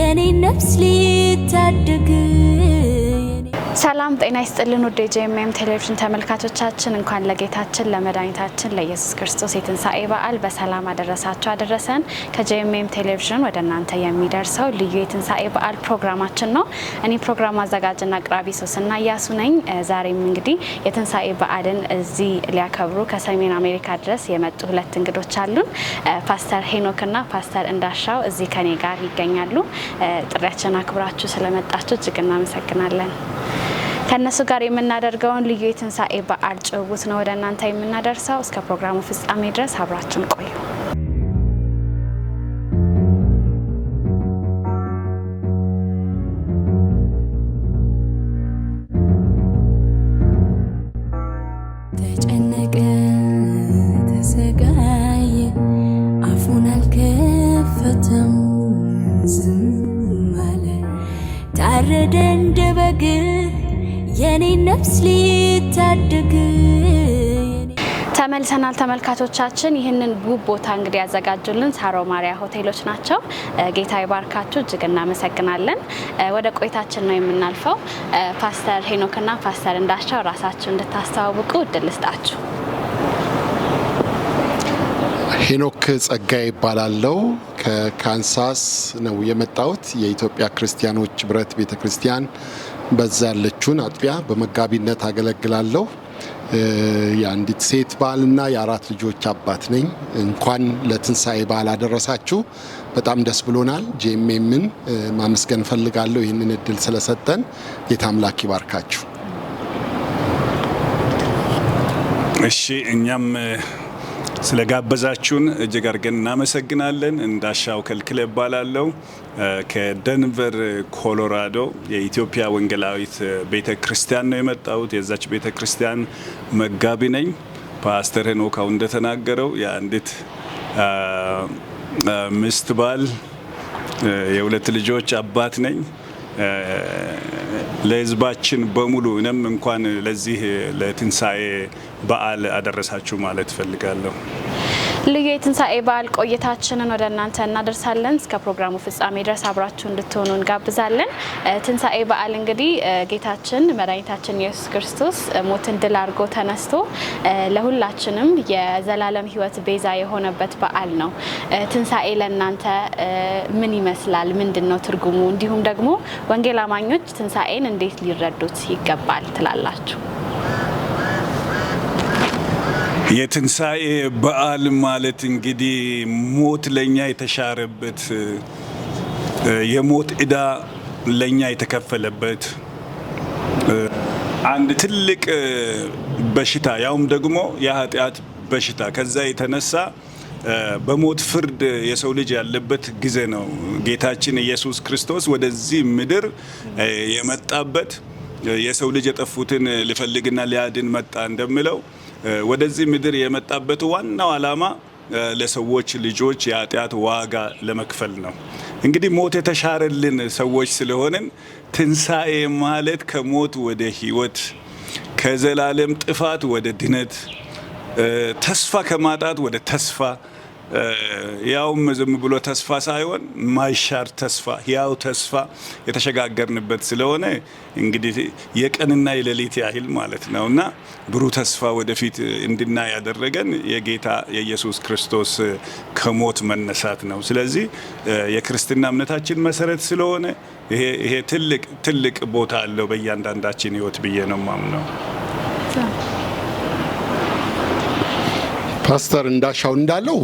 የኔ ነፍስ ሊታደግ ሰላም ጤና ይስጥልን ወደ ጄኤምኤም ቴሌቪዥን ተመልካቾቻችን እንኳን ለጌታችን ለመድኃኒታችን ለኢየሱስ ክርስቶስ የትንሣኤ በዓል በሰላም አደረሳችሁ አደረሰን ከጄኤምኤም ቴሌቪዥን ወደ እናንተ የሚደርሰው ልዩ የትንሣኤ በዓል ፕሮግራማችን ነው እኔ ፕሮግራም አዘጋጅና አቅራቢ ሶስና ያሱ ነኝ ዛሬም እንግዲህ የትንሣኤ በዓልን እዚህ ሊያከብሩ ከሰሜን አሜሪካ ድረስ የመጡ ሁለት እንግዶች አሉን ፓስተር ሄኖክና ፓስተር እንዳሻው እዚህ ከኔ ጋር ይገኛሉ ጥሪያችንን አክብራችሁ ስለመጣችሁ እጅግ እናመሰግናለን ከነሱ ጋር የምናደርገውን ልዩ የትንሣኤ በዓል ጭውውት ነው ወደ እናንተ የምናደርሰው እስከ ፕሮግራሙ ፍጻሜ ድረስ አብራችሁን ቆዩ ተጨነቀ ተሰቃየ አፉን አልከፈተም ዝም አለ ታረደ እንደ በግ የኔ ነፍስ ሊታደግ ተመልሰናል ተመልካቾቻችን ይህንን ውብ ቦታ እንግዲህ ያዘጋጁልን ሳሮ ማሪያ ሆቴሎች ናቸው ጌታ ይባርካችሁ እጅግ እናመሰግናለን ወደ ቆይታችን ነው የምናልፈው ፓስተር ሄኖክና ፓስተር እንዳሻው ራሳችሁ እንድታስተዋውቁ እድል ልስጣችሁ ሄኖክ ጸጋይ ይባላልው ከካንሳስ ነው የመጣሁት የኢትዮጵያ ክርስቲያኖች ህብረት ቤተክርስቲያን በዛ ያለችውን አጥቢያ በመጋቢነት አገለግላለሁ የአንዲት ሴት ባልና የአራት ልጆች አባት ነኝ እንኳን ለትንሣኤ በዓል አደረሳችሁ በጣም ደስ ብሎናል ጄኤምኤምን ማመስገን ፈልጋለሁ ይህንን እድል ስለሰጠን ጌታ አምላክ ይባርካችሁ እሺ እኛም ስለጋበዛችሁን እጅግ አድርገን እናመሰግናለን እንዳሻው ከልክለ ይባላልው ከደንቨር ኮሎራዶ የኢትዮጵያ ወንጌላዊት ቤተክርስቲያን ነው የመጣሁት የዛች ቤተክርስቲያን መጋቢ ነኝ ፓስተር ሄኖክ እንደተናገረው የአንዲት ሚስት ባል የሁለት ልጆች አባት ነኝ ለህዝባችን በሙሉ እነም እንኳን ለዚህ ለትንሣኤ በዓል አደረሳችሁ ማለት ፈልጋለሁ ልዩ የትንሣኤ በዓል ቆይታችንን ወደ እናንተ እናደርሳለን እስከ ፕሮግራሙ ፍጻሜ ድረስ አብራችሁ እንድትሆኑ እንጋብዛለን ትንሣኤ በዓል እንግዲህ ጌታችን መድኃኒታችን ኢየሱስ ክርስቶስ ሞትን ድል አድርጎ ተነስቶ ለሁላችንም የዘላለም ህይወት ቤዛ የሆነበት በዓል ነው ትንሣኤ ለእናንተ ምን ይመስላል ምንድነው ትርጉሙ እንዲሁም ደግሞ ወንጌል አማኞች ትንሣኤን እንዴት ሊረዱት ይገባል ትላላችሁ የትንሣኤ በዓል ማለት እንግዲህ ሞት ለኛ የተሻረበት የሞት ዕዳ ለኛ የተከፈለበት አንድ ትልቅ በሽታ ያውም ደግሞ የኃጢአት በሽታ ከዛ የተነሳ በሞት ፍርድ የሰው ልጅ ያለበት ጊዜ ነው ጌታችን ኢየሱስ ክርስቶስ ወደዚህ ምድር የመጣበት የሰው ልጅ የጠፉትን ሊፈልግና ሊያድን መጣ እንደሚለው ወደዚህ ምድር የመጣበት ዋናው ዓላማ ለሰዎች ልጆች የኃጢአት ዋጋ ለመክፈል ነው እንግዲህ ሞት የተሻረልን ሰዎች ስለሆነን ትንሣኤ ማለት ከሞት ወደ ህይወት ከዘላለም ጥፋት ወደ ድነት ተስፋ ከማጣት ወደ ተስፋ ያውም ዝም ብሎ ተስፋ ሳይሆን ማይሻር ተስፋ ያው ተስፋ የተሸጋገርንበት ስለሆነ እንግዲህ የቀንና የሌሊት ያህል ማለት ነውና ብሩህ ተስፋ ወደፊት እንድናይ ያደረገን የጌታ የኢየሱስ ክርስቶስ ከሞት መነሳት ነው ስለዚህ የክርስትና እምነታችን መሰረት ስለሆነ ይሄ ትልቅ ቦታ አለው በእያንዳንዳችን ህይወት ብዬ ነው ማምነው ፓስተር እንዳሻው እንዳለው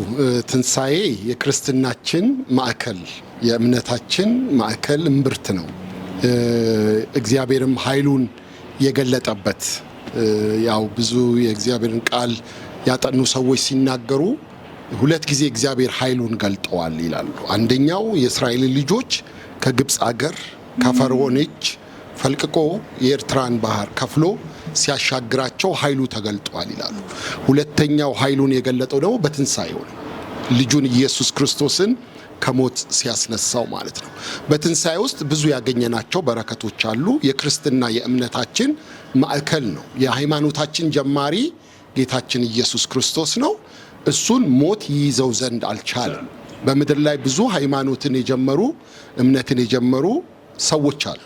ትንሣኤ የክርስትናችን ማዕከል የእምነታችን ማዕከል እምብርት ነው እግዚአብሔርም ኃይሉን የገለጠበት ያው ብዙ የእግዚአብሔርን ቃል ያጠኑ ሰዎች ሲናገሩ ሁለት ጊዜ እግዚአብሔር ኃይሉን ገልጠዋል ይላሉ አንደኛው የእስራኤል ልጆች ከግብጽ አገር ከፈርዖን እጅ ፈልቅቆ የኤርትራን ባህር ከፍሎ ሲያሻግራቸው ኃይሉ ተገልጧል ይላሉ ሁለተኛው ኃይሉን የገለጠው ደግሞ በትንሣኤው ነው ልጁን ኢየሱስ ክርስቶስን ከሞት ሲያስነሳው ማለት ነው በትንሣኤ ውስጥ ብዙ ያገኘናቸው በረከቶች አሉ የክርስትና የእምነታችን ማዕከል ነው የሃይማኖታችን ጀማሪ ጌታችን ኢየሱስ ክርስቶስ ነው እሱን ሞት ይይዘው ዘንድ አልቻለም በምድር ላይ ብዙ ሃይማኖትን የጀመሩ እምነትን የጀመሩ ሰዎች አሉ።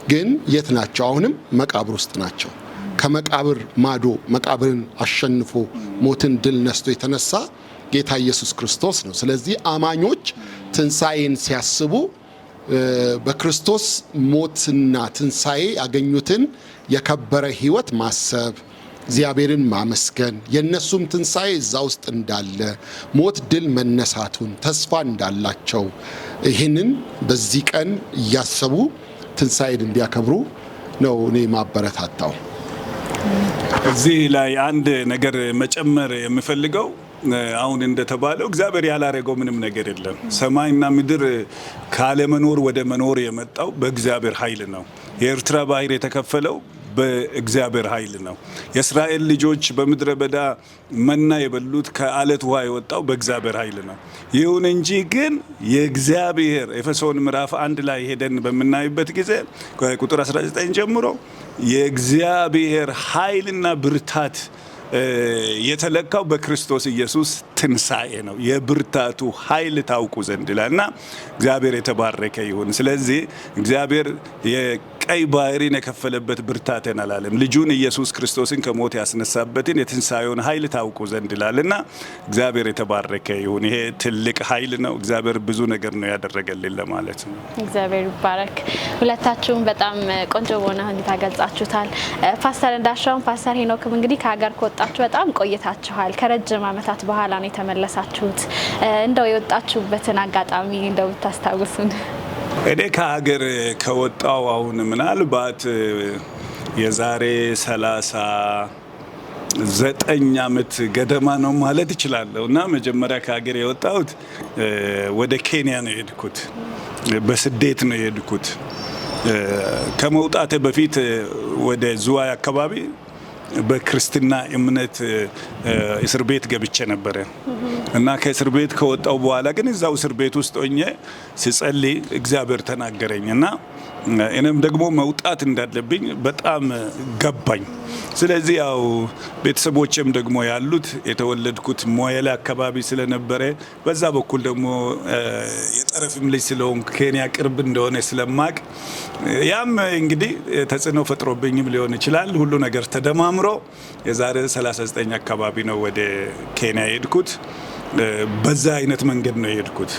ግን የት ናቸው? አሁንም መቃብር ውስጥ ናቸው። ከመቃብር ማዶ መቃብርን አሸንፎ ሞትን ድል ነስቶ የተነሳ ጌታ ኢየሱስ ክርስቶስ ነው። ስለዚህ አማኞች ትንሣኤን ሲያስቡ በክርስቶስ ሞትና ትንሣኤ ያገኙትን የከበረ ሕይወት ማሰብ፣ እግዚአብሔርን ማመስገን፣ የነሱም ትንሣኤ እዛ ውስጥ እንዳለ ሞት ድል መነሳቱን ተስፋ እንዳላቸው ይህንን በዚህ ቀን እያሰቡ ትንሣኤን እንዲያከብሩ ነው እኔ ማበረታታው። እዚህ ላይ አንድ ነገር መጨመር የምፈልገው አሁን እንደተባለው እግዚአብሔር ያላረገው ምንም ነገር የለም። ሰማይና ምድር ካለመኖር ወደ መኖር የመጣው በእግዚአብሔር ኃይል ነው። የኤርትራ ባህር የተከፈለው በእግዚአብሔር ኃይል ነው። የእስራኤል ልጆች በምድረ በዳ መና የበሉት ከአለት ውሃ የወጣው በእግዚአብሔር ኃይል ነው። ይሁን እንጂ ግን የእግዚአብሔር ኤፌሶን ምዕራፍ 1 ላይ ሄደን በምናይበት ጊዜ ቁጥር 19 ጀምሮ የእግዚአብሔር ኃይልና ብርታት የተለካው በክርስቶስ ኢየሱስ ትንሣኤ ነው። የብርታቱ ኃይል ታውቁ ዘንድ ይላልና እግዚአብሔር የተባረከ ይሁን። ስለዚህ እግዚአብሔር ቀይ ባህርን የከፈለበት ብርታትን አላለም። ልጁን ኢየሱስ ክርስቶስን ከሞት ያስነሳበትን የትንሣኤውን ኃይል ታውቁ ዘንድ ይላልና እግዚአብሔር የተባረከ ይሁን። ይሄ ትልቅ ኃይል ነው። እግዚአብሔር ብዙ ነገር ነው ያደረገልን ለማለት ነው። እግዚአብሔር ይባረክ። ሁለታችሁም በጣም ቆንጆ በሆነ ሁኔታ ገልጻችሁታል። ፓስተር እንዳሻውም ፓስተር ሄኖክም እንግዲህ ከሀገር ከወጣችሁ በጣም ቆይታችኋል። ከረጅም ዓመታት በኋላ ነው የተመለሳችሁት። እንደው የወጣችሁበትን አጋጣሚ እንደው ብታስታውሱን። እኔ ከሀገር ከወጣው አሁን ምናልባት የዛሬ 39 ዓመት ገደማ ነው ማለት እችላለሁ። እና መጀመሪያ ከሀገር የወጣሁት ወደ ኬንያ ነው የሄድኩት። በስደት ነው የሄድኩት። ከመውጣቴ በፊት ወደ ዝዋይ አካባቢ በክርስትና እምነት እስር ቤት ገብቼ ነበረ እና ከእስር ቤት ከወጣው በኋላ ግን እዛው እስር ቤት ውስጥ ሆኜ ስጸልይ እግዚአብሔር ተናገረኝ እና እኔም ደግሞ መውጣት እንዳለብኝ በጣም ገባኝ። ስለዚህ ያው ቤተሰቦችም ደግሞ ያሉት የተወለድኩት ሞያሌ አካባቢ ስለነበረ በዛ በኩል ደግሞ የጠረፍም ልጅ ስለሆንኩ ኬንያ ቅርብ እንደሆነ ስለማቅ ያም እንግዲህ ተጽዕኖ ፈጥሮብኝም ሊሆን ይችላል። ሁሉ ነገር ተደማምሮ የዛሬ 39 አካባቢ ነው ወደ ኬንያ የሄድኩት። በዛ አይነት መንገድ ነው የሄድኩት።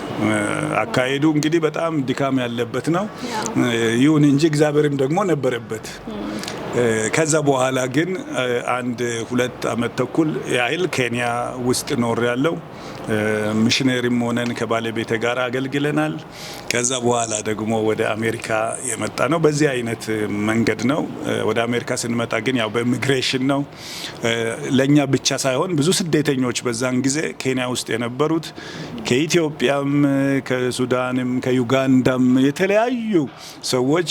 አካሄዱ እንግዲህ በጣም ድካም ያለበት ነው። ይሁን እንጂ እግዚአብሔርም ደግሞ ነበረበት። ከዛ በኋላ ግን 1-2 ዓመት ተኩል ያህል ኬንያ ውስጥ ኖር ያለው ሚሽነሪም ሆነን ከባለቤቴ ጋር አገልግለናል። ከዛ በኋላ ደግሞ ወደ አሜሪካ የመጣ ነው። በዚህ አይነት መንገድ ነው። ወደ አሜሪካ ስንመጣ ግን ያው በኢሚግሬሽን ነው። ለኛ ብቻ ሳይሆን ብዙ ስደተኞች በዛን ጊዜ ኬንያ ውስጥ የነበሩት ከኢትዮጵያም፣ ከሱዳንም፣ ከዩጋንዳም የተለያዩ ሰዎች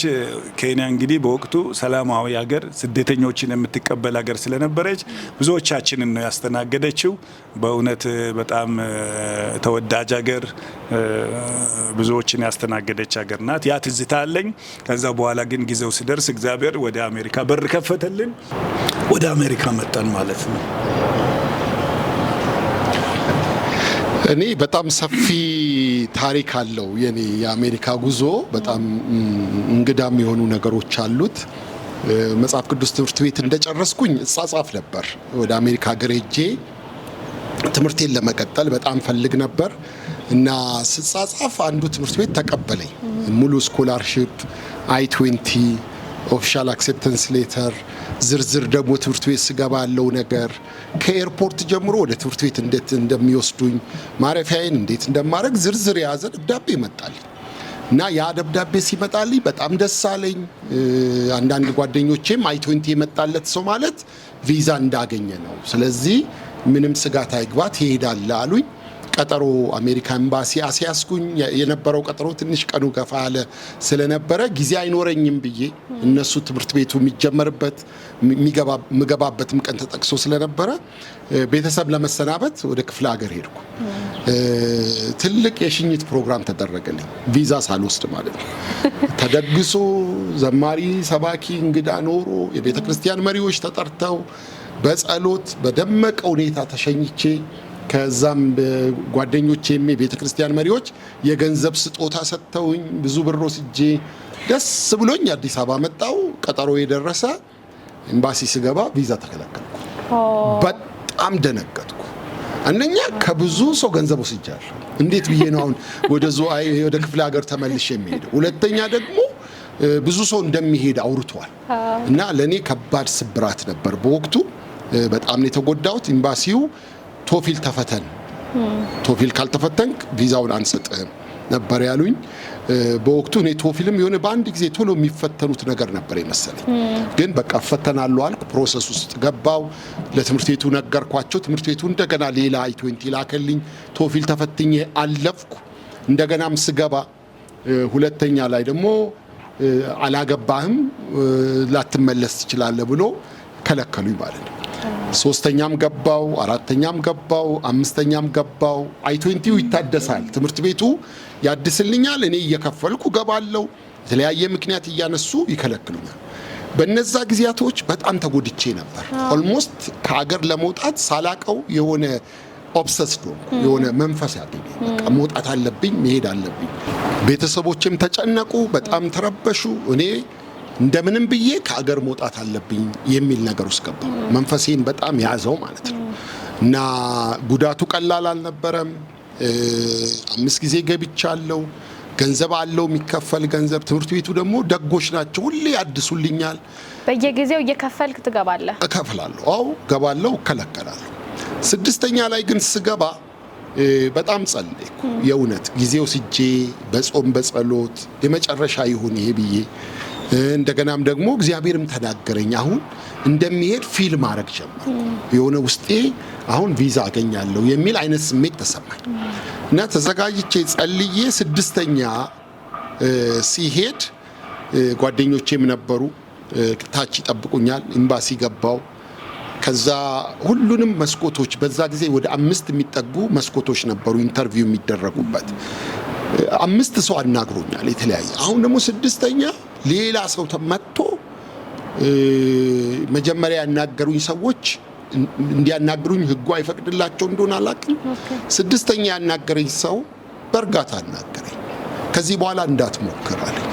ኬንያ እንግዲህ በወቅቱ ሰላማዊ ሀገር ስደተኞችን የምትቀበል ሀገር ስለነበረች ብዙዎቻችንን ነው ያስተናገደችው። በእውነት በጣም ተወዳጅ ሀገር፣ ብዙዎችን ያስተናገደች ሀገር ናት። ያ ትዝታ አለኝ። ከዛ በኋላ ግን ጊዜው ሲደርስ እግዚአብሔር ወደ አሜሪካ በር ከፈተልን። ወደ አሜሪካ መጣን ማለት ነው። እኔ በጣም ሰፊ ታሪክ አለው የኔ የአሜሪካ ጉዞ። በጣም እንግዳም የሆኑ ነገሮች አሉት። መጽሐፍ ቅዱስ ትምህርት ቤት እንደጨረስኩኝ እጻጻፍ ነበር። ወደ አሜሪካ ሀገር ሄጄ ትምህርቴን ለመቀጠል በጣም ፈልግ ነበር እና ስጻጻፍ አንዱ ትምህርት ቤት ተቀበለኝ። ሙሉ ስኮላርሺፕ፣ I-20 ኦፊሻል አክሴፕተንስ ሌተር፣ ዝርዝር ደግሞ ትምህርት ቤት ስገባ ያለው ነገር ከኤርፖርት ጀምሮ ወደ ትምህርት ቤት እንዴት እንደሚወስዱኝ ማረፊያዬን እንዴት እንደማድረግ ዝርዝር የያዘ ደብዳቤ መጣልኝ እና ያ ደብዳቤ ሲመጣልኝ በጣም ደስ አለኝ። አንዳንድ ጓደኞቼም I-20 የመጣለት ሰው ማለት ቪዛ እንዳገኘ ነው፣ ስለዚህ ምንም ስጋት አይግባት ይሄዳል አሉኝ። ቀጠሮ አሜሪካ ኤምባሲ አስያዝኩኝ። የነበረው ቀጠሮ ትንሽ ቀኑ ገፋ ያለ ስለነበረ ጊዜ አይኖረኝም ብዬ እነሱ ትምህርት ቤቱ የሚጀመርበት የሚገባበትም ቀን ተጠቅሶ ስለነበረ ቤተሰብ ለመሰናበት ወደ ክፍለ ሀገር ሄድኩ። ትልቅ የሽኝት ፕሮግራም ተደረገልኝ፣ ቪዛ ሳልወስድ ማለት ነው። ተደግሶ ዘማሪ፣ ሰባኪ፣ እንግዳ ኖሮ የቤተ ክርስቲያን መሪዎች ተጠርተው በጸሎት በደመቀ ሁኔታ ተሸኝቼ ከዛም ጓደኞቼም ቤተክርስቲያን መሪዎች የገንዘብ ስጦታ ሰጥተውኝ ብዙ ብር ወስጄ ደስ ብሎኝ አዲስ አበባ መጣው። ቀጠሮ የደረሰ ኤምባሲ ስገባ ቪዛ ተከለከልኩ። በጣም ደነገጥኩ። አንደኛ ከብዙ ሰው ገንዘብ ወስጃለሁ። እንዴት ብዬ ነው አሁን ወደ ክፍለ ሀገር ተመልሼ የሚሄደው? ሁለተኛ ደግሞ ብዙ ሰው እንደሚሄድ አውርቷል እና ለኔ ከባድ ስብራት ነበር በወቅቱ። በጣም ነው የተጎዳሁት። ኤምባሲው ቶፊል ተፈተን፣ ቶፊል ካልተፈተንክ ቪዛውን አንሰጥህም ነበር ያሉኝ። በወቅቱ እኔ ቶፊልም የሆነ በአንድ ጊዜ ቶሎ የሚፈተኑት ነገር ነበር የመሰለኝ። ግን በቃ እፈተናለሁ አልኩ። ፕሮሰስ ውስጥ ገባው። ለትምህርት ቤቱ ነገርኳቸው። ትምህርት ቤቱ እንደገና ሌላ I-20 ላከልኝ። ቶፊል ተፈትኜ አለፍኩ። እንደገናም ስገባ ሁለተኛ ላይ ደግሞ አላገባህም ላትመለስ ትችላለህ ብሎ ከለከሉኝ ማለት ነው። ሶስተኛም ገባው፣ አራተኛም ገባው፣ አምስተኛም ገባው። I-20 ይታደሳል፣ ትምህርት ቤቱ ያድስልኛል። እኔ እየከፈልኩ ገባለሁ። የተለያየ ምክንያት እያነሱ ይከለክሉኛል። በነዛ ጊዜያቶች በጣም ተጎድቼ ነበር። ኦልሞስት ከሀገር ለመውጣት ሳላቀው የሆነ ኦብሰስድ ሆንኩ። የሆነ መንፈስ ያገኘኝ፣ በቃ መውጣት አለብኝ፣ መሄድ አለብኝ። ቤተሰቦችም ተጨነቁ፣ በጣም ተረበሹ። እኔ እንደምንም ብዬ ከሀገር መውጣት አለብኝ የሚል ነገር ውስጥ ገባሁ። መንፈሴን በጣም ያዘው ማለት ነው እና ጉዳቱ ቀላል አልነበረም። 5 ጊዜ ገብቻለሁ። ገንዘብ አለው የሚከፈል ገንዘብ። ትምህርት ቤቱ ደግሞ ደጎች ናቸው፣ ሁሌ ያድሱልኛል። በየጊዜው እየከፈልክ ትገባለህ? እከፍላለሁ። አዎ ገባለሁ፣ እከለከላለሁ። 6ኛ ላይ ግን ስገባ በጣም ጸለይኩ። የእውነት ጊዜው ስጄ በጾም በጸሎት የመጨረሻ ይሁን ይሄ ብዬ እንደገናም ደግሞ እግዚአብሔርም ተናገረኝ። አሁን እንደሚሄድ ፊልም ማድረግ ጀመርኩ። የሆነ ውስጤ አሁን ቪዛ አገኛለሁ የሚል አይነት ስሜት ተሰማኝ እና ተዘጋጅቼ ጸልዬ 6ኛ ሲሄድ ጓደኞቼም ነበሩ ታች ይጠብቁኛል። ኤምባሲ ገባው። ከዛ ሁሉንም መስኮቶች በዛ ጊዜ ወደ 5 የሚጠጉ መስኮቶች ነበሩ ኢንተርቪው የሚደረጉበት። 5 ሰው አናግሮኛል የተለያየ። አሁን ደግሞ 6ኛ ሌላ ሰው መጥቶ መጀመሪያ ያናገሩኝ ሰዎች እንዲያናግሩኝ ሕጉ አይፈቅድላቸው እንደሆነ አላውቅም። 6ኛ ያናገረኝ ሰው በእርጋታ አናገረኝ። ከዚህ በኋላ እንዳትሞክር አለኝ፣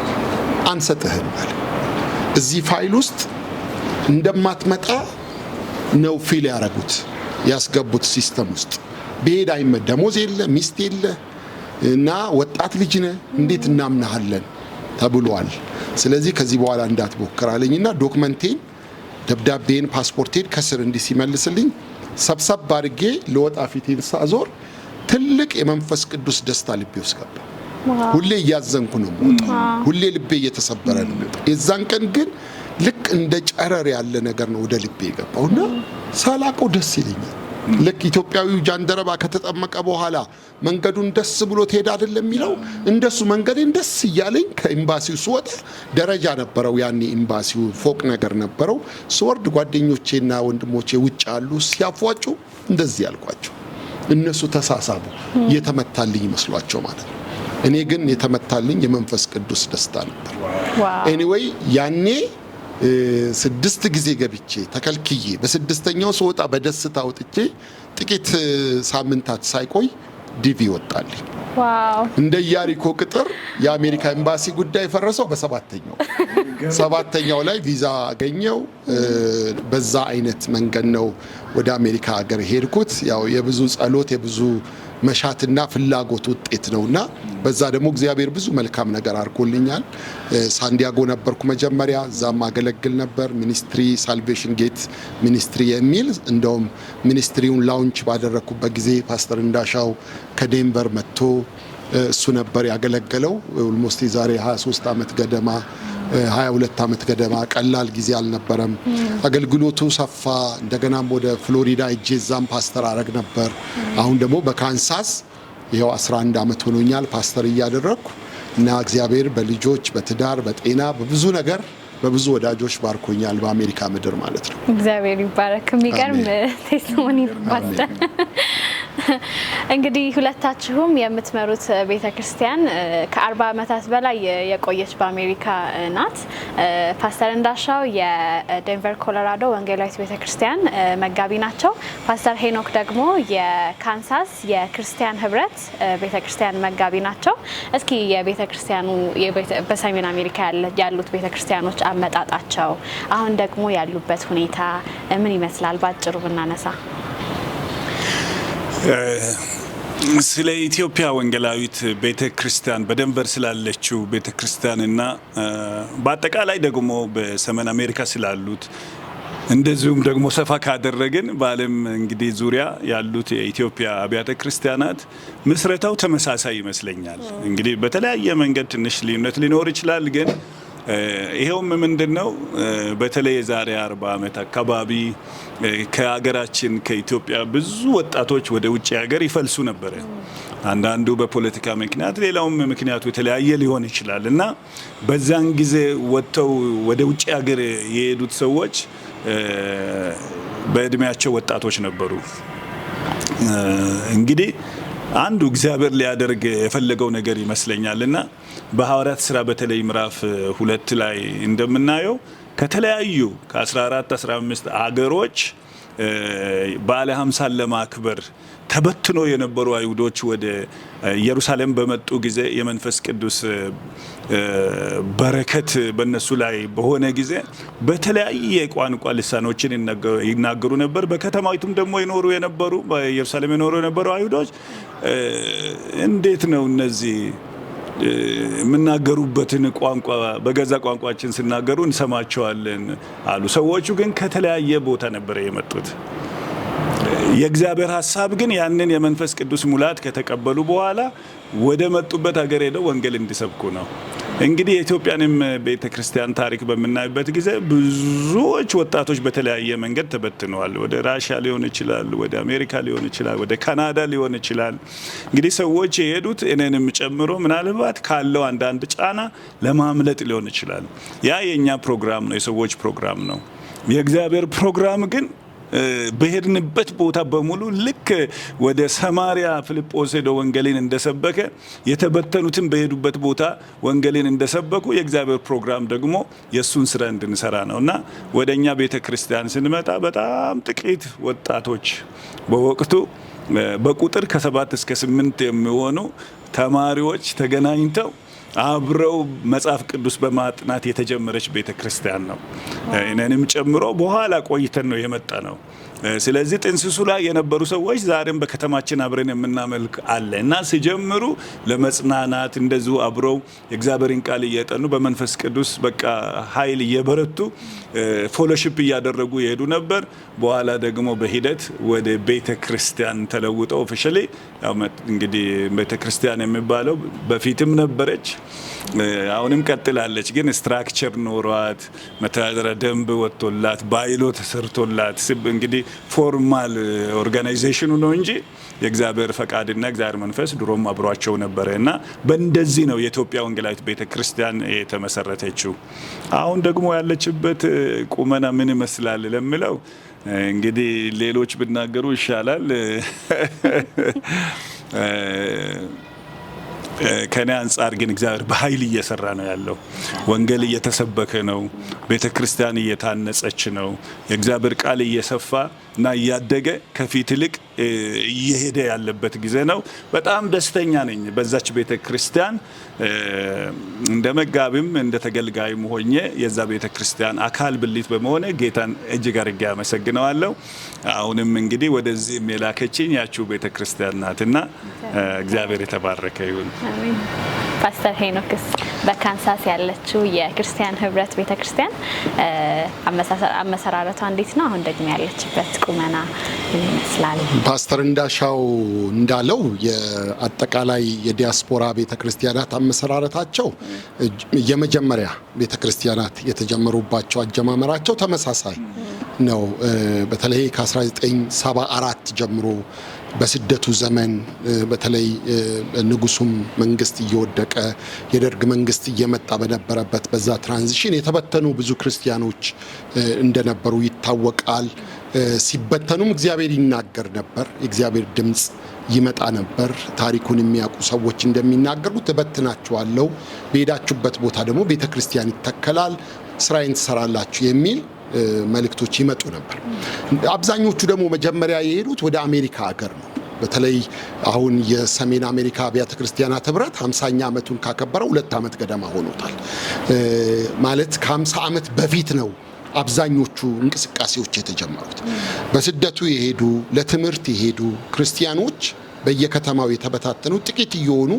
አንሰጥህም አለ። እዚህ ፋይል ውስጥ እንደማትመጣ ነው ፊል ያረጉት ያስገቡት ሲስተም ውስጥ። ብሄድ አይመድ ደሞዝ የለ ሚስት የለ እና ወጣት ልጅ ነህ እንዴት እናምናሃለን ተብሏል። ስለዚህ ከዚህ በኋላ እንዳትሞክር አለኝና ዶክመንቴን፣ ደብዳቤን፣ ፓስፖርቴን ከስር እንዲህ ሲመልስልኝ ሰብሰብ አድርጌ ለወጣ ፊቴን ሳዞር ትልቅ የመንፈስ ቅዱስ ደስታ ልቤ ውስጥ ገባ። ሁሌ እያዘንኩ ነው የምወጣው፣ ሁሌ ልቤ እየተሰበረ ነው የምወጣው። የዛን ቀን ግን ልክ እንደ ጨረር ያለ ነገር ነው ወደ ልቤ የገባውና ሳላቀው ደስ ይለኛል። ልክ ኢትዮጵያዊው ጃንደረባ ከተጠመቀ በኋላ መንገዱን ደስ ብሎ ትሄድ አይደለም የሚለው፣ እንደሱ መንገዴን ደስ እያለኝ ከኤምባሲው ስወጣ ደረጃ ነበረው ያኔ ኤምባሲው ፎቅ ነገር ነበረው። ስወርድ ጓደኞቼና ወንድሞቼ ውጭ አሉ ሲያፏጩ እንደዚህ ያልኳቸው፣ እነሱ ተሳሳቡ የተመታልኝ መስሏቸው ማለት ነው። እኔ ግን የተመታልኝ የመንፈስ ቅዱስ ደስታ ነበር። ኤኒዌይ ያኔ 6 ጊዜ ገብቼ ተከልክዬ በ6ኛው ስወጣ በደስታ ወጥቼ ጥቂት ሳምንታት ሳይቆይ ዲቪ ወጣልኝ። እንደ ኢያሪኮ ቅጥር የአሜሪካ ኤምባሲ ጉዳይ ፈረሰው በ7ኛው ላይ ቪዛ አገኘው። በዛ አይነት መንገድ ነው ወደ አሜሪካ ሀገር ሄድኩት። ያው የብዙ ጸሎት የብዙ መሻትና ፍላጎት ውጤት ነውና በዛ ደግሞ እግዚአብሔር ብዙ መልካም ነገር አድርጎልኛል። ሳንዲያጎ ነበርኩ መጀመሪያ፣ እዛም አገለግል ነበር። ሚኒስትሪ ሳልቬሽን ጌት ሚኒስትሪ የሚል እንደውም ሚኒስትሪውን ላውንች ባደረኩበት ጊዜ ፓስተር እንዳሻው ከዴንቨር መጥቶ እሱ ነበር ያገለገለው። ኦልሞስት የዛሬ 23 ዓመት ገደማ 22 ዓመት ገደማ ቀላል ጊዜ አልነበረም። አገልግሎቱ ሰፋ። እንደገናም ወደ ፍሎሪዳ እጄ እዛም ፓስተር አረግ ነበር። አሁን ደግሞ በካንሳስ ይኸው 11 ዓመት ሆኖኛል ፓስተር እያደረግኩ እና እግዚአብሔር በልጆች በትዳር በጤና በብዙ ነገር በብዙ ወዳጆች ባርኮኛል በአሜሪካ ምድር ማለት ነው። እግዚአብሔር ይባረክ። የሚገርም ቴስቲሞኒ ፓስተር። እንግዲህ ሁለታችሁም የምትመሩት ቤተክርስቲያን ከ40 ዓመታት በላይ የቆየች በአሜሪካ ናት። ፓስተር እንዳሻው የዴንቨር ኮሎራዶ ወንጌላዊት ቤተክርስቲያን መጋቢ ናቸው። ፓስተር ሄኖክ ደግሞ የካንሳስ የክርስቲያን ህብረት ቤተክርስቲያን መጋቢ ናቸው። እስኪ የቤተክርስቲያኑ በሰሜን አሜሪካ ያሉት ቤተክርስቲያኖች አመጣጣቸው አሁን ደግሞ ያሉበት ሁኔታ ምን ይመስላል ባጭሩ ብናነሳ? ስለ ኢትዮጵያ ወንጌላዊት ቤተክርስቲያን በደንቨር ስላለችው ቤተክርስቲያንና በአጠቃላይ ደግሞ በሰሜን አሜሪካ ስላሉት እንደዚሁም ደግሞ ሰፋ ካደረግን በዓለም እንግዲህ ዙሪያ ያሉት የኢትዮጵያ አብያተ ክርስቲያናት ምስረታው ተመሳሳይ ይመስለኛል። እንግዲህ በተለያየ መንገድ ትንሽ ልዩነት ሊኖር ይችላል ግን ይሄውም ምንድነው በተለይ የዛሬ 40 ዓመት አካባቢ ከሀገራችን ከኢትዮጵያ ብዙ ወጣቶች ወደ ውጭ ሀገር ይፈልሱ ነበር። አንዳንዱ በፖለቲካ ምክንያት ሌላውም ምክንያቱ የተለያየ ሊሆን ይችላል እና በዛን ጊዜ ወጥተው ወደ ውጭ ሀገር የሄዱት ሰዎች በእድሜያቸው ወጣቶች ነበሩ። እንግዲህ አንዱ እግዚአብሔር ሊያደርግ የፈለገው ነገር ይመስለኛልና በሐዋርያት ሥራ በተለይ ምዕራፍ 2 ላይ እንደምናየው ከተለያዩ ከ14 15 አገሮች በዓለ ሃምሳን ለማክበር ተበትኖ የነበሩ አይሁዶች ወደ ኢየሩሳሌም በመጡ ጊዜ የመንፈስ ቅዱስ በረከት በእነሱ ላይ በሆነ ጊዜ በተለያየ ቋንቋ ልሳኖችን ይናገሩ ነበር። በከተማይቱም ደግሞ ይኖሩ የነበሩ በኢየሩሳሌም ይኖሩ የነበሩ አይሁዶች እንዴት ነው እነዚህ የምናገሩበትን ቋንቋ በገዛ ቋንቋችን ሲናገሩ እንሰማቸዋለን አሉ። ሰዎቹ ግን ከተለያየ ቦታ ነበር የመጡት። የእግዚአብሔር ሐሳብ ግን ያንን የመንፈስ ቅዱስ ሙላት ከተቀበሉ በኋላ ወደ መጡበት ሀገር ሄደው ወንጌል እንዲሰብኩ ነው። እንግዲህ የኢትዮጵያንም ቤተክርስቲያን ታሪክ በምናይበት ጊዜ ብዙዎች ወጣቶች በተለያየ መንገድ ተበትነዋል። ወደ ራሽያ ሊሆን ይችላል፣ ወደ አሜሪካ ሊሆን ይችላል፣ ወደ ካናዳ ሊሆን ይችላል። እንግዲህ ሰዎች የሄዱት እኔንም ጨምሮ ምናልባት ካለው አንዳንድ ጫና ለማምለጥ ሊሆን ይችላል። ያ የኛ ፕሮግራም ነው፣ የሰዎች ፕሮግራም ነው። የእግዚአብሔር ፕሮግራም ግን በሄድንበት ቦታ በሙሉ ልክ ወደ ሰማሪያ ፊልጶስ ሄዶ ወንጌልን እንደሰበከ የተበተኑትን በሄዱበት ቦታ ወንጌልን እንደሰበኩ የእግዚአብሔር ፕሮግራም ደግሞ የሱን ስራ እንድንሰራ ነውና ወደኛ ቤተክርስቲያን ስንመጣ በጣም ጥቂት ወጣቶች በወቅቱ በቁጥር ከ7 እስከ 8 የሚሆኑ ተማሪዎች ተገናኝተው አብረው መጽሐፍ ቅዱስ በማጥናት የተጀመረች ቤተክርስቲያን ነው። እኔንም ጨምሮ በኋላ ቆይተን ነው የመጣ ነው። ስለዚህ ጥንስሱ ላይ የነበሩ ሰዎች ዛሬም በከተማችን አብረን የምናመልክ አለ እና ሲጀምሩ ለመጽናናት እንደዚሁ አብረው የእግዚአብሔርን ቃል እየጠኑ በመንፈስ ቅዱስ በቃ ኃይል እየበረቱ ፎሎሺፕ እያደረጉ ይሄዱ ነበር። በኋላ ደግሞ በሂደት ወደ ቤተክርስቲያን ተለውጠው ኦፊሻሊ እንግዲህ ቤተክርስቲያን የሚባለው በፊትም ነበረች አሁንም ቀጥላለች። ግን ስትራክቸር ኖሯት መተዳደሪያ ደንብ ወጥቶላት ባይሎ ተሰርቶላት እንግዲህ ፎርማል ኦርጋናይዜሽኑ ነው እንጂ የእግዚአብሔር ፈቃድና እግዚአብሔር መንፈስ ድሮም አብሯቸው ነበረ እና በእንደዚህ ነው የኢትዮጵያ ወንጌላዊት ቤተክርስቲያን የተመሰረተችው። አሁን ደግሞ ያለችበት ቁመና ምን ይመስላል ለሚለው እንግዲህ ሌሎች ብናገሩ ይሻላል። ከኔ አንጻር ግን እግዚአብሔር በኃይል እየሰራ ነው ያለው። ወንጌል እየተሰበከ ነው። ቤተክርስቲያን እየታነጸች ነው። የእግዚአብሔር ቃል እየሰፋ እና እያደገ ከፊት ይልቅ እየሄደ ያለበት ጊዜ ነው። በጣም ደስተኛ ነኝ በዛች ቤተክርስቲያን እንደ መጋቢም እንደ ተገልጋይም ሆኜ የዛ ቤተክርስቲያን አካል ብልት በመሆነ ጌታን እጅግ አድርጌ አመሰግነዋለሁ። አሁንም እንግዲህ ወደዚህ የላከችኝ ያቺው ቤተክርስቲያን ናትና እግዚአብሔር የተባረከ ይሁን። አሜን። ፓስተር ሄኖክስ በካንሳስ ያለችው የክርስቲያን ህብረት ቤተክርስቲያን አመሰራረቷ እንዴት ነው? አሁን ደግሞ ያለችበት ቁመና ይመስላል? ፓስተር እንዳሻው እንዳለው የአጠቃላይ የዲያስፖራ ቤተክርስቲያናት አመሰራረታቸው የመጀመሪያ ቤተክርስቲያናት የተጀመሩባቸው አጀማመራቸው ተመሳሳይ ነው። በተለይ ከ1974 ጀምሮ በስደቱ ዘመን በተለይ ንጉሱም መንግስት እየወደቀ የደርግ መንግስት እየመጣ በነበረበት በዛ ትራንዚሽን የተበተኑ ብዙ ክርስቲያኖች እንደነበሩ ይታወቃል። ሲበተኑም እግዚአብሔር ይናገር ነበር። የእግዚአብሔር ድምጽ ይመጣ ነበር። ታሪኩን የሚያውቁ ሰዎች እንደሚናገሩት ተበትናችኋለሁ፣ በሄዳችሁበት ቦታ ደግሞ ቤተክርስቲያን ይተከላል፣ ስራዬን ትሰራላችሁ የሚል መልእክቶች ይመጡ ነበር። አብዛኞቹ ደግሞ መጀመሪያ የሄዱት ወደ አሜሪካ ሀገር ነው። በተለይ አሁን የሰሜን አሜሪካ አብያተ ክርስቲያናት ህብረት 50ኛ ዓመቱን ካከበረው 2 ዓመት ገደማ ሆኖታል። ማለት ከ50 ዓመት በፊት ነው አብዛኞቹ እንቅስቃሴዎች የተጀመሩት። በስደቱ የሄዱ ለትምህርት የሄዱ ክርስቲያኖች በየከተማው የተበታተኑ ጥቂት እየሆኑ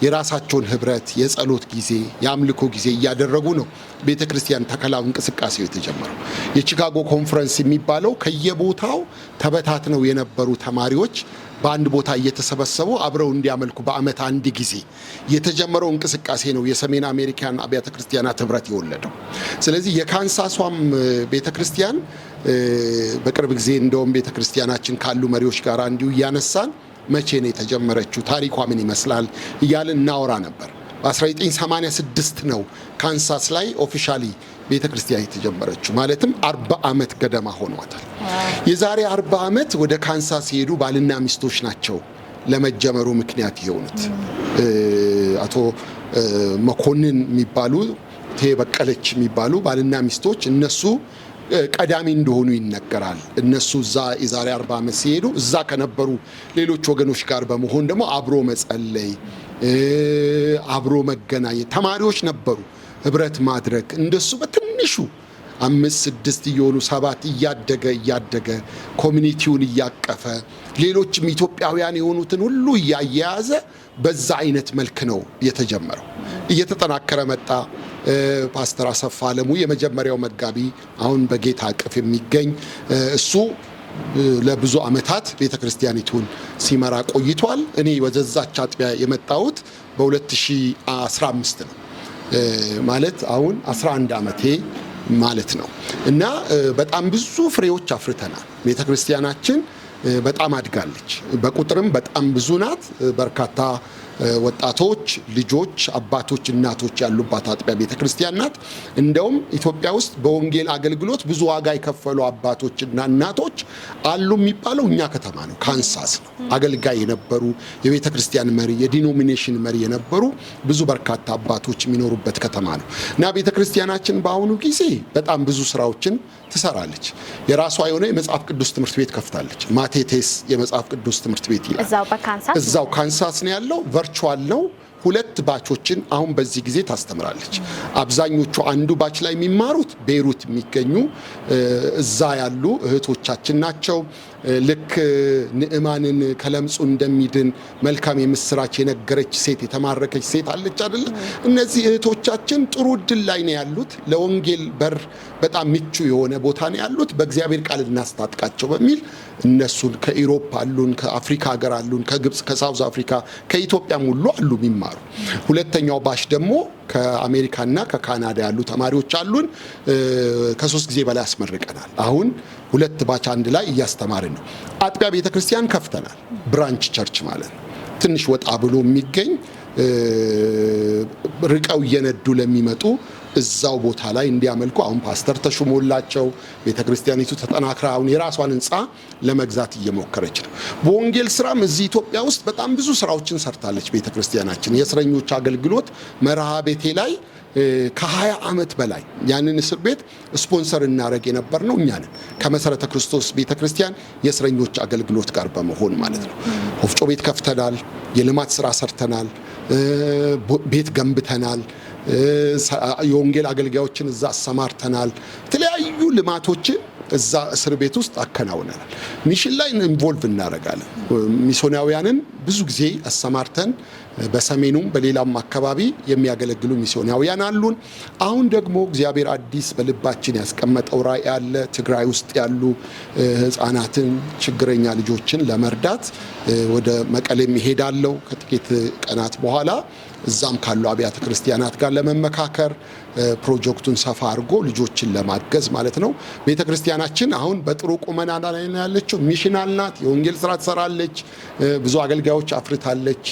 የራሳቸውን ህብረት፣ የጸሎት ጊዜ፣ የአምልኮ ጊዜ እያደረጉ ነው ቤተክርስቲያን ተከላው እንቅስቃሴው የተጀመረው። የቺካጎ ኮንፈረንስ የሚባለው ከየቦታው ተበታትነው የነበሩ ተማሪዎች በአንድ ቦታ እየተሰበሰቡ አብረው እንዲያመልኩ በአመት አንድ ጊዜ የተጀመረው እንቅስቃሴ ነው የሰሜን አሜሪካን አብያተ ክርስቲያናት ህብረት የወለደው። ስለዚህ የካንሳሷም ቤተክርስቲያን በቅርብ ጊዜ እንደውም ቤተክርስቲያናችን ካሉ መሪዎች ጋር እንዲሁ እያነሳን መቼ ነው የተጀመረችው፣ ታሪኳ ምን ይመስላል እያልን እናወራ ነበር። በ1986 ነው ካንሳስ ላይ ኦፊሻሊ ቤተክርስቲያን የተጀመረችው። ማለትም 40 ዓመት ገደማ ሆኗታል። የዛሬ 40 ዓመት ወደ ካንሳስ የሄዱ ባልና ሚስቶች ናቸው ለመጀመሩ ምክንያት የሆኑት። አቶ መኮንን የሚባሉ በቀለች የሚባሉ ባልና ሚስቶች እነሱ ቀዳሚ እንደሆኑ ይነገራል። እነሱ እዛ የዛሬ 40 ዓመት ሲሄዱ እዛ ከነበሩ ሌሎች ወገኖች ጋር በመሆን ደግሞ አብሮ መጸለይ፣ አብሮ መገናኘት፣ ተማሪዎች ነበሩ ህብረት ማድረግ እንደሱ በትንሹ 5 6 እየሆኑ 7 እያደገ ኮሚኒቲውን እያቀፈ ሌሎችም ኢትዮጵያውያን የሆኑትን ሁሉ እያያያዘ በዛ አይነት መልክ ነው የተጀመረው። እየተጠናከረ መጣ። ፓስተር አሰፋ አለሙ የመጀመሪያው መጋቢ አሁን በጌታ አቅፍ የሚገኝ እሱ ለብዙ ዓመታት ቤተክርስቲያኒቱን ሲመራ ቆይቷል። እኔ ወደዛች አጥቢያ የመጣሁት በ2015 ነው። ማለት አሁን 11 ዓመቴ ማለት ነው። እና በጣም ብዙ ፍሬዎች አፍርተናል። ቤተክርስቲያናችን በጣም አድጋለች። በቁጥርም በጣም ብዙ ናት። በርካታ ወጣቶች፣ ልጆች፣ አባቶች፣ እናቶች ያሉባት አጥቢያ ቤተክርስቲያን ናት። እንደውም ኢትዮጵያ ውስጥ በወንጌል አገልግሎት ብዙ ዋጋ የከፈሉ አባቶችና እናቶች አሉ የሚባለው እኛ ከተማ ነው፣ ካንሳስ ነው። አገልጋይ የነበሩ የቤተክርስቲያን መሪ፣ የዲኖሚኔሽን መሪ የነበሩ ብዙ በርካታ አባቶች የሚኖሩበት ከተማ ነው እና ቤተክርስቲያናችን በአሁኑ ጊዜ በጣም ብዙ ስራዎችን ትሰራለች። የራሷ የሆነ የመጽሐፍ ቅዱስ ትምህርት ቤት ከፍታለች። ማቴቴስ የመጽሐፍ ቅዱስ ትምህርት ቤት ይላል። እዛው ካንሳስ ነው ያለው። ቨርቹዋል ነው። 2 ባቾችን አሁን በዚህ ጊዜ ታስተምራለች። አብዛኞቹ አንዱ ባች ላይ የሚማሩት ቤይሩት የሚገኙ እዛ ያሉ እህቶቻችን ናቸው። ልክ ንዕማንን ከለምጹ እንደሚድን መልካም የምስራች የነገረች ሴት የተማረከች ሴት አለች አይደለ? እነዚህ እህቶቻችን ጥሩ እድል ላይ ነው ያሉት። ለወንጌል በር በጣም ምቹ የሆነ ቦታ ነው ያሉት። በእግዚአብሔር ቃል እናስታጥቃቸው በሚል እነሱን ከኢሮፕ አሉን፣ ከአፍሪካ ሀገር አሉን፣ ከግብጽ፣ ከሳውዝ አፍሪካ፣ ከኢትዮጵያም ሁሉ አሉ የሚማሩ። ሁለተኛው ባሽ ደግሞ ከአሜሪካና ከካናዳ ያሉ ተማሪዎች አሉን። ከ3 ጊዜ በላይ አስመርቀናል። አሁን 2 ባች አንድ ላይ እያስተማርን ነው። አጥቢያ ቤተክርስቲያን ከፍተናል። ብራንች ቸርች ማለት ነው። ትንሽ ወጣ ብሎ የሚገኝ ርቀው እየነዱ ለሚመጡ እዛው ቦታ ላይ እንዲያመልኩ አሁን ፓስተር ተሹሞላቸው ቤተክርስቲያኒቱ ተጠናክራ አሁን የራሷን ህንጻ ለመግዛት እየሞከረች ነው። በወንጌል ስራም እዚህ ኢትዮጵያ ውስጥ በጣም ብዙ ስራዎችን ሰርታለች ቤተክርስቲያናችን። የእስረኞች አገልግሎት መርሃ ቤቴ ላይ ከ20 ዓመት በላይ ያንን እስር ቤት ስፖንሰር እናደርግ የነበር ነው እኛ ነን። ከመሰረተ ክርስቶስ ቤተክርስቲያን የእስረኞች አገልግሎት ጋር በመሆን ማለት ነው። ወፍጮ ቤት ከፍተናል። የልማት ስራ ሰርተናል። ቤት ገንብተናል። የወንጌል አገልጋዮችን እዛ አሰማርተናል። የተለያዩ ልማቶችን እዛ እስር ቤት ውስጥ አከናውነናል። ሚሽን ላይ ኢንቮልቭ እናደርጋለን። ሚስዮናውያንን ብዙ ጊዜ አሰማርተን በሰሜኑም በሌላም አካባቢ የሚያገለግሉ ሚስዮናውያን አሉን። አሁን ደግሞ እግዚአብሔር አዲስ በልባችን ያስቀመጠው ራዕይ አለ። ትግራይ ውስጥ ያሉ ህፃናትን፣ ችግረኛ ልጆችን ለመርዳት ወደ መቀሌም ይሄዳለው ከጥቂት ቀናት በኋላ። እዛም ካሉ አብያተ ክርስቲያናት ጋር ለመመካከር ፕሮጀክቱን ሰፋ አድርጎ ልጆችን ለማገዝ ማለት ነው። ቤተ ክርስቲያናችን አሁን በጥሩ ቁመና ላይ ነው ያለችው። ሚሽናል ናት። የወንጌል ስራ ትሰራለች። ብዙ አገልጋዮች አፍርታለች።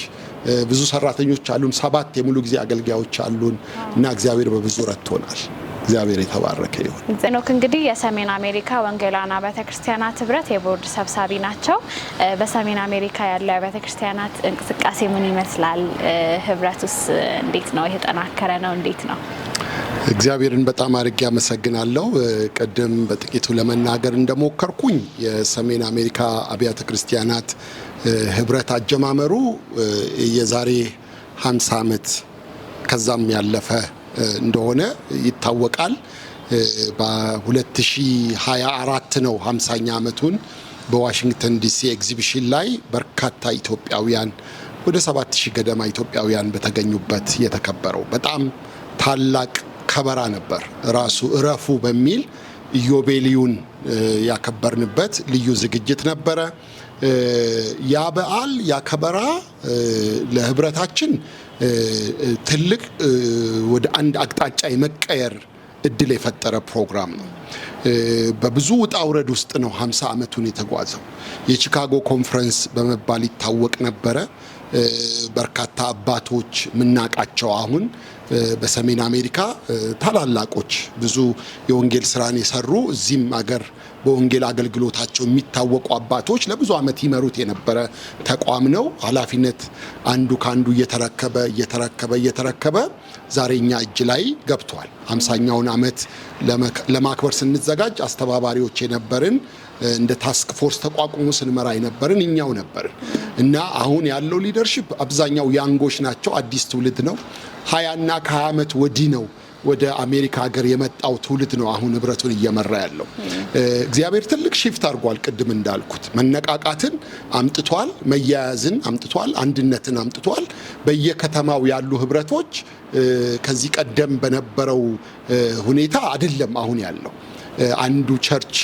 ብዙ ሰራተኞች አሉን። 7 የሙሉ ጊዜ አገልጋዮች አሉን እና እግዚአብሔር በብዙ ረድቶናል። እግዚአብሔር የተባረከ ይሁን። ሄኖክ እንግዲህ የሰሜን አሜሪካ ወንጌላውያን አብያተ ክርስቲያናት ህብረት የቦርድ ሰብሳቢ ናቸው። በሰሜን አሜሪካ ያለው አብያተ ክርስቲያናት እንቅስቃሴ ምን ይመስላል? ህብረቱስ እንዴት ነው? የተጠናከረ ነው? እንዴት ነው? እግዚአብሔርን በጣም አድርጌ አመሰግናለሁ። ቀደም በጥቂቱ ለመናገር እንደሞከርኩኝ የሰሜን አሜሪካ አብያተ ክርስቲያናት ህብረት አጀማመሩ የዛሬ 50 ዓመት ከዛም ያለፈ እንደሆነ ይታወቃል። በ2024 ነው 50ኛ ዓመቱን በዋሽንግተን ዲሲ ኤግዚቢሽን ላይ በርካታ ኢትዮጵያውያን ወደ 7000 ገደማ ኢትዮጵያውያን በተገኙበት የተከበረው በጣም ታላቅ ከበራ ነበር። ራሱ እረፉ በሚል ኢዮቤልዩን ያከበርንበት ልዩ ዝግጅት ነበረ። ያ በዓል ያከበራ ለህብረታችን ትልቅ ወደ አንድ አቅጣጫ የመቀየር እድል የፈጠረ ፕሮግራም ነው። በብዙ ውጣ ውረድ ውስጥ ነው 50 ዓመቱን የተጓዘው። የቺካጎ ኮንፈረንስ በመባል ይታወቅ ነበረ። በርካታ አባቶች ምናቃቸው አሁን በሰሜን አሜሪካ ታላላቆች ብዙ የወንጌል ስራን የሰሩ እዚህም አገር በወንጌል አገልግሎታቸው የሚታወቁ አባቶች ለብዙ ዓመት ይመሩት የነበረ ተቋም ነው። ኃላፊነት አንዱ ካንዱ እየተረከበ ዛሬኛ እጅ ላይ ገብቷል። 50ኛውን ዓመት ለማክበር ስንዘጋጅ አስተባባሪዎች የነበርን እንደ ታስክ ፎርስ ተቋቁሞ ስንመራ የነበርን እኛው ነበርን እና አሁን ያለው ሊደርሺፕ አብዛኛው ያንጎች ናቸው። አዲስ ትውልድ ነው። 20 እና ከ20 ዓመት ወዲህ ነው ወደ አሜሪካ ሀገር የመጣው ትውልድ ነው አሁን ህብረቱን እየመራ ያለው። እግዚአብሔር ትልቅ ሺፍት አድርጓል። ቅድም እንዳልኩት መነቃቃትን አምጥቷል፣ መያያዝን አምጥቷል፣ አንድነትን አምጥቷል። በየከተማው ያሉ ህብረቶች ከዚህ ቀደም በነበረው ሁኔታ አይደለም አሁን ያለው። አንዱ ቸርች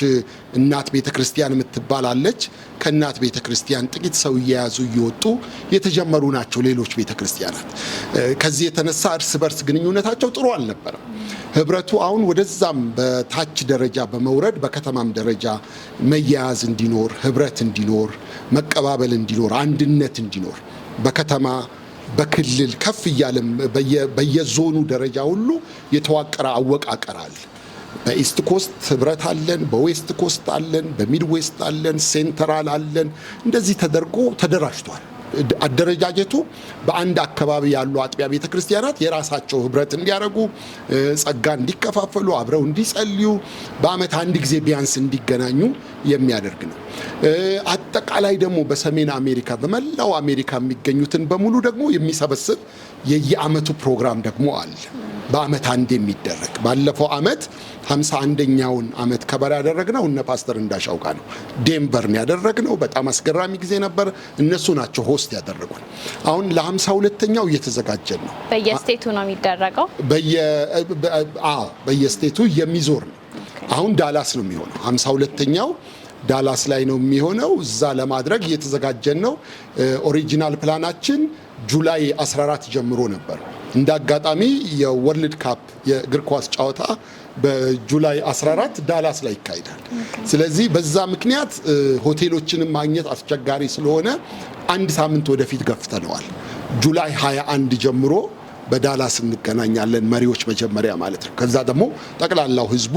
እናት ቤተክርስቲያን የምትባላለች። ከእናት ቤተክርስቲያን ጥቂት ሰው እየያዙ እየወጡ የተጀመሩ ናቸው ሌሎች ቤተክርስቲያናት። ከዚህ የተነሳ እርስ በርስ ግንኙነታቸው ጥሩ አልነበረም። ህብረቱ አሁን ወደዛም በታች ደረጃ በመውረድ በከተማም ደረጃ መያያዝ እንዲኖር፣ ህብረት እንዲኖር፣ መቀባበል እንዲኖር፣ አንድነት እንዲኖር በከተማ በክልል ከፍ እያለም በየዞኑ ደረጃ ሁሉ የተዋቀረ አወቃቀር አለ። በኢስት ኮስት ህብረት አለን፣ በዌስት ኮስት አለን፣ በሚድ ዌስት አለን፣ ሴንትራል አለን። እንደዚህ ተደርጎ ተደራጅቷል። አደረጃጀቱ በአንድ አካባቢ ያሉ አጥቢያ ቤተክርስቲያናት የራሳቸው ህብረት እንዲያደርጉ፣ ጸጋ እንዲከፋፈሉ፣ አብረው እንዲጸልዩ፣ በአመት አንድ ጊዜ ቢያንስ እንዲገናኙ የሚያደርግ ነው። አጠቃላይ ደግሞ በሰሜን አሜሪካ በመላው አሜሪካ የሚገኙትን በሙሉ ደግሞ የሚሰበስብ የየአመቱ ፕሮግራም ደግሞ አለ። በአመት አንድ የሚደረግ ባለፈው አመት 51ኛውን አመት ከበር ያደረግነው እነ ፓስተር እንዳሻው ጋር ነው። ዴንቨርን ያደረግነው በጣም አስገራሚ ጊዜ ነበር። እነሱ ናቸው ሆስት ያደረጉን። አሁን ለ52ኛው እየተዘጋጀን ነው። በየስቴቱ ነው የሚደረገው። በየስቴቱ የሚዞር ነው። አሁን ዳላስ ነው የሚሆነው። 52ኛው ዳላስ ላይ ነው የሚሆነው። እዛ ለማድረግ እየተዘጋጀን ነው። ኦሪጂናል ፕላናችን ጁላይ 14 ጀምሮ ነበር። እንደ አጋጣሚ የወርልድ ካፕ የእግር ኳስ ጨዋታ በጁላይ 14 ዳላስ ላይ ይካሄዳል። ስለዚህ በዛ ምክንያት ሆቴሎችንም ማግኘት አስቸጋሪ ስለሆነ አንድ ሳምንት ወደፊት ገፍተነዋል። ጁላይ 21 ጀምሮ በዳላስ እንገናኛለን። መሪዎች መጀመሪያ ማለት ነው። ከዛ ደግሞ ጠቅላላው ህዝቡ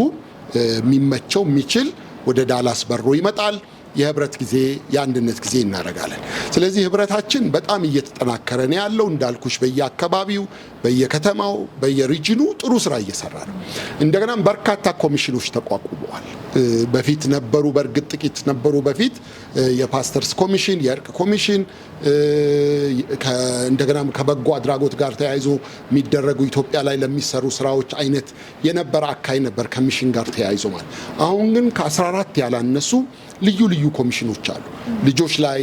የሚመቸው የሚችል ወደ ዳላስ በሮ ይመጣል። የህብረት ጊዜ የአንድነት ጊዜ እናደርጋለን። ስለዚህ ህብረታችን በጣም እየተጠናከረ ነው ያለው። እንዳልኩሽ በየአካባቢው በየከተማው በየሪጅኑ ጥሩ ስራ እየሰራ ነው። እንደገናም በርካታ ኮሚሽኖች ተቋቁመዋል። በፊት ነበሩ፣ በእርግጥ ጥቂት ነበሩ በፊት የፓስተርስ ኮሚሽን፣ የእርቅ ኮሚሽን፣ እንደገናም ከበጎ አድራጎት ጋር ተያይዞ የሚደረጉ ኢትዮጵያ ላይ ለሚሰሩ ስራዎች አይነት የነበረ አካይ ነበር ኮሚሽን ጋር ተያይዞ ማለት። አሁን ግን ከ14 ያላነሱ ልዩ ልዩ ኮሚሽኖች አሉ። ልጆች ላይ፣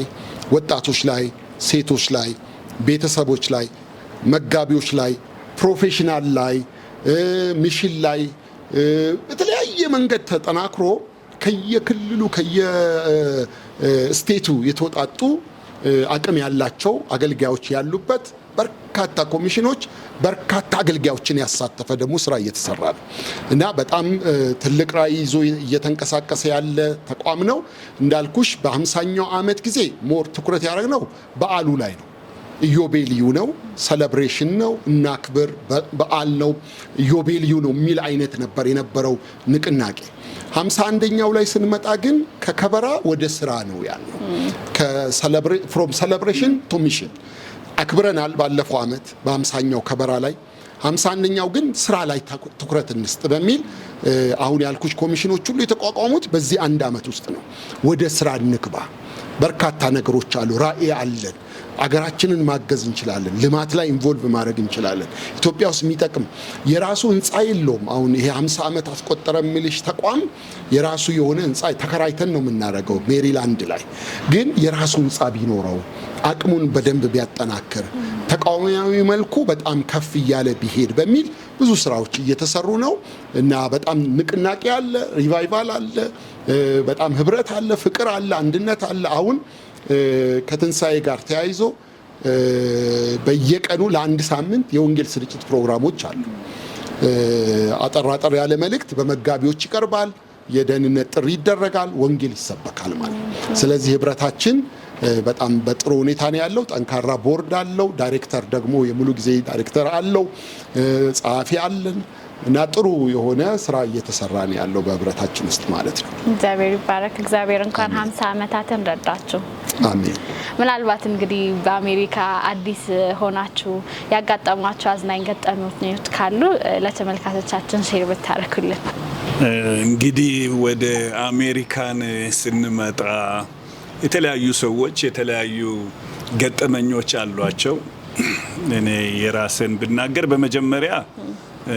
ወጣቶች ላይ፣ ሴቶች ላይ፣ ቤተሰቦች ላይ፣ መጋቢዎች ላይ፣ ፕሮፌሽናል ላይ፣ ሚሽን ላይ በተለያየ መንገድ ተጠናክሮ ከየክልሉ ከየስቴቱ የተወጣጡ አቅም ያላቸው አገልጋዮች ያሉበት በርካታ ኮሚሽኖች በርካታ አገልጋዮችን ያሳተፈ ደግሞ ስራ እየተሰራ ነው እና በጣም ትልቅ ራዕይ ይዞ እየተንቀሳቀሰ ያለ ተቋም ነው። እንዳልኩሽ በ50ኛው ዓመት ጊዜ ሞር ትኩረት ያደረግነው በዓሉ ላይ ነው። ኢዮቤልዩ ነው፣ ሴሌብሬሽን ነው፣ እናክብር፣ በዓል ነው፣ ኢዮቤልዩ ነው የሚል አይነት ነበር የነበረው ንቅናቄ። 51ኛው ላይ ስንመጣ ግን ከከበራ ወደ ስራ ነው ያለው። ፍሮም ሴሌብሬሽን ቱ ሚሽን አክብረናል ባለፈው ዓመት በ50ኛው ከበራ ላይ። 51ኛው ግን ስራ ላይ ትኩረት እንስጥ በሚል አሁን ያልኩሽ ኮሚሽኖች ሁሉ የተቋቋሙት በዚህ አንድ ዓመት ውስጥ ነው። ወደ ስራ እንግባ። በርካታ ነገሮች አሉ። ራዕይ አለን። አገራችንን ማገዝ እንችላለን። ልማት ላይ ኢንቮልቭ ማድረግ እንችላለን። ኢትዮጵያ ውስጥ የሚጠቅም የራሱ ህንፃ የለውም። አሁን ይሄ 50 ዓመት አስቆጠረ የሚልሽ ተቋም የራሱ የሆነ ህንፃ ተከራይተን ነው የምናደርገው ሜሪላንድ ላይ። ግን የራሱ ህንፃ ቢኖረው አቅሙን በደንብ ቢያጠናክር ተቃዋሚያዊ መልኩ በጣም ከፍ እያለ ቢሄድ በሚል ብዙ ስራዎች እየተሰሩ ነው እና በጣም ንቅናቄ አለ፣ ሪቫይቫል አለ፣ በጣም ህብረት አለ፣ ፍቅር አለ፣ አንድነት አለ። አሁን ከትንሣኤ ጋር ተያይዞ በየቀኑ ለአንድ ሳምንት የወንጌል ስርጭት ፕሮግራሞች አሉ። አጠር ያለ መልእክት በመጋቢዎች ይቀርባል። የደህንነት ጥሪ ይደረጋል። ወንጌል ይሰበካል ማለት ነው። ስለዚህ ህብረታችን በጣም በጥሩ ሁኔታ ነው ያለው። ጠንካራ ቦርድ አለው። ዳይሬክተር ደግሞ የሙሉ ጊዜ ዳይሬክተር አለው። ጸሐፊ አለን እና ጥሩ የሆነ ስራ እየተሰራ ነው ያለው በህብረታችን ውስጥ ማለት ነው። እግዚአብሔር ይባረክ። እግዚአብሔር እንኳን 50 ዓመታትን ረዳችሁ። አሜን። ምናልባት እንግዲህ በአሜሪካ አዲስ ሆናችሁ ያጋጠሟችሁ አዝናኝ ገጠመኞች ካሉ ለተመልካቾቻችን ሼር ብታረኩልን። እንግዲህ ወደ አሜሪካን ስንመጣ የተለያዩ ሰዎች የተለያዩ ገጠመኞች አሏቸው። እኔ የራስን ብናገር በመጀመሪያ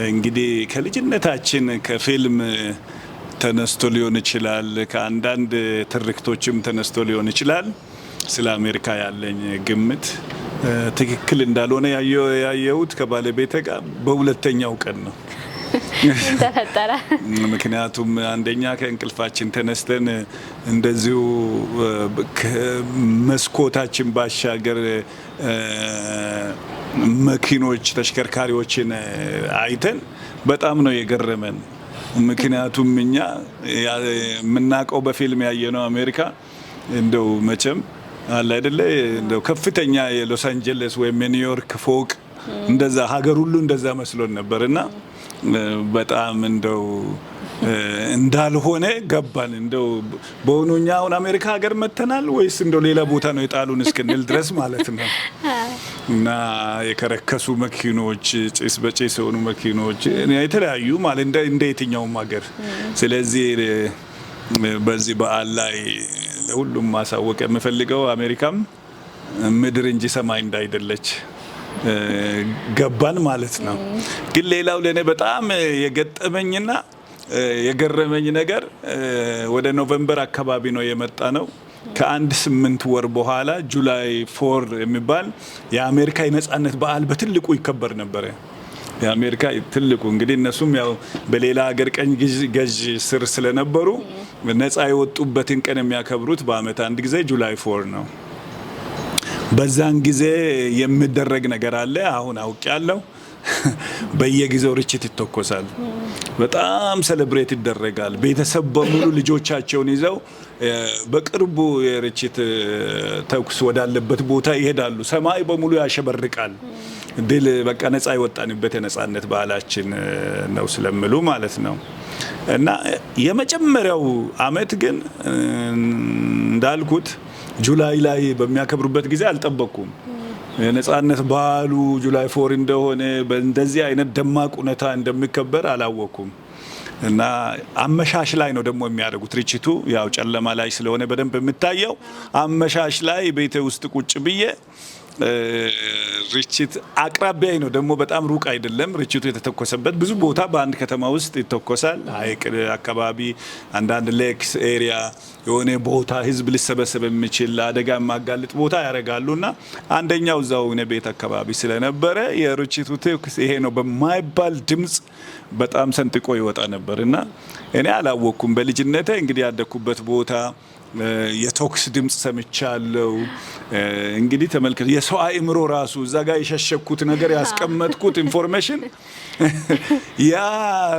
እንግዲህ ከልጅነታችን ከፊልም ተነስቶ ሊሆን ይችላል፣ ከአንዳንድ ትርክቶችም ተነስቶ ሊሆን ይችላል ስለ አሜሪካ ያለኝ ግምት ትክክል እንዳልሆነ ያየሁት ከባለቤቴ ጋር በሁለተኛው ቀን ነው። ተፈጠረ። ምክንያቱም አንደኛ ከእንቅልፋችን ተነስተን እንደዚሁ መስኮታችን ባሻገር መኪኖች፣ ተሽከርካሪዎችን አይተን በጣም ነው የገረመን። ምክንያቱም እኛ የምናውቀው በፊልም ያየነው አሜሪካ እንደው መቼም አለ አይደለ እንደው ከፍተኛ የሎስ አንጀለስ ወይም የኒውዮርክ ፎቅ እንደዛ ሀገር ሁሉ እንደዛ መስሎን ነበርና በጣም እንደው እንዳልሆነ ገባን። እንደው በእውነኛ አሁን አሜሪካ ሀገር መተናል ወይስ እንደው ሌላ ቦታ ነው የጣሉን እስክንል ድረስ ማለት ነው። እና የከረከሱ መኪኖች፣ ጭስ በጭስ የሆኑ መኪኖች የተለያዩ ማለት እንደ የትኛውም ሀገር። ስለዚህ በዚህ በዓል ላይ ሁሉም ማሳወቅ የምፈልገው አሜሪካም ምድር እንጂ ሰማይ እንዳይደለች ገባን ማለት ነው። ግን ሌላው ለኔ በጣም የገጠመኝና የገረመኝ ነገር ወደ ኖቬምበር አካባቢ ነው የመጣ ነው። ከአንድ 8 ወር በኋላ ጁላይ 4 የሚባል የአሜሪካ የነጻነት በዓል በትልቁ ይከበር ነበር። የአሜሪካ ትልቁ እንግዲህ እነሱም ያው በሌላ ሀገር ቀኝ ገዥ ስር ስለነበሩ ነጻ የወጡበትን ቀን የሚያከብሩት በአመት አንድ ጊዜ ጁላይ 4 ነው። በዛን ጊዜ የሚደረግ ነገር አለ። አሁን አውቄያለሁ። በየጊዜው ርችት ይተኮሳል። በጣም ሴሌብሬት ይደረጋል። ቤተሰብ በሙሉ ልጆቻቸውን ይዘው በቅርቡ የርችት ተኩስ ወዳለበት ቦታ ይሄዳሉ። ሰማይ በሙሉ ያሸበርቃል። ድል በቃ ነፃ የወጣንበት የነፃነት በዓላችን ነው ስለምሉ ማለት ነው። እና የመጀመሪያው አመት ግን እንዳልኩት ጁላይ ላይ በሚያከብሩበት ጊዜ አልጠበቅኩም። የነጻነት በዓሉ ጁላይ 4 እንደሆነ በእንደዚህ አይነት ደማቅ ሁኔታ እንደሚከበር አላወቅኩም። እና አመሻሽ ላይ ነው ደግሞ የሚያደርጉት ርችቱ። ያው ጨለማ ላይ ስለሆነ በደንብ የምታየው አመሻሽ ላይ ቤቴ ውስጥ ቁጭ ብዬ ርችት አቅራቢያይ ነው ደግሞ በጣም ሩቅ አይደለም። ርችቱ የተተኮሰበት ብዙ ቦታ በአንድ ከተማ ውስጥ ይተኮሳል። ሀይቅ አካባቢ፣ አንዳንድ ሌክስ ኤሪያ የሆነ ቦታ ህዝብ ሊሰበሰብ የሚችል አደጋ የማጋልጥ ቦታ ያደርጋሉና አንደኛው እዛው እኔ ቤት አካባቢ ስለነበረ የርችቱ ተኩስ ይሄ ነው በማይባል ድምጽ በጣም ሰንጥቆ ይወጣ ነበርና እኔ አላወቅኩም። በልጅነቴ እንግዲህ ያደኩበት ቦታ የቶክስ ድምጽ ሰምቻለሁ። እንግዲህ ተመልከቱ የሰው አእምሮ ራሱ እዛ ጋር የሸሸኩት ነገር ያስቀመጥኩት ኢንፎርሜሽን ያ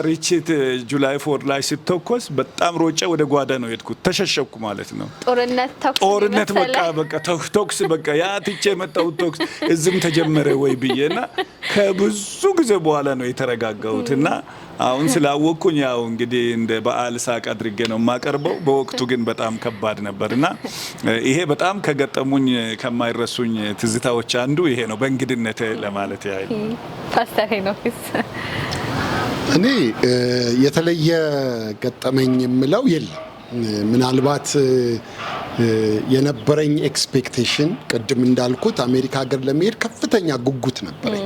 ሪችት ጁላይ 4 ላይ ሲተኮስ በጣም ሮጬ ወደ ጓዳ ነው የሄድኩት። ተሸሸኩ ማለት ነው። ጦርነት በቃ ቶክስ በቃ ያ ትቼ የመጣሁት ቶክስ እዝም ተጀመረ ወይ ብዬና ከብዙ ጊዜ በኋላ ነው የተረጋጋሁትና አሁን ስላወቅኩኝ ያው እንግዲህ እንደ በዓል ሳቅ አድርጌ ነው የማቀርበው። በወቅቱ ግን በጣም ከባድ ነበርና ይሄ በጣም ከገጠሙኝ ከማይረሱኝ ትዝታዎች አንዱ ይሄ ነው በእንግድነቴ ለማለት ያህል። ፓስተር ሄኖክስ? እኔ የተለየ ገጠመኝ የምለው የለም። ምናልባት የነበረኝ ኤክስፔክቴሽን ቅድም እንዳልኩት አሜሪካ ሀገር ለመሄድ ከፍተኛ ጉጉት ነበረኝ።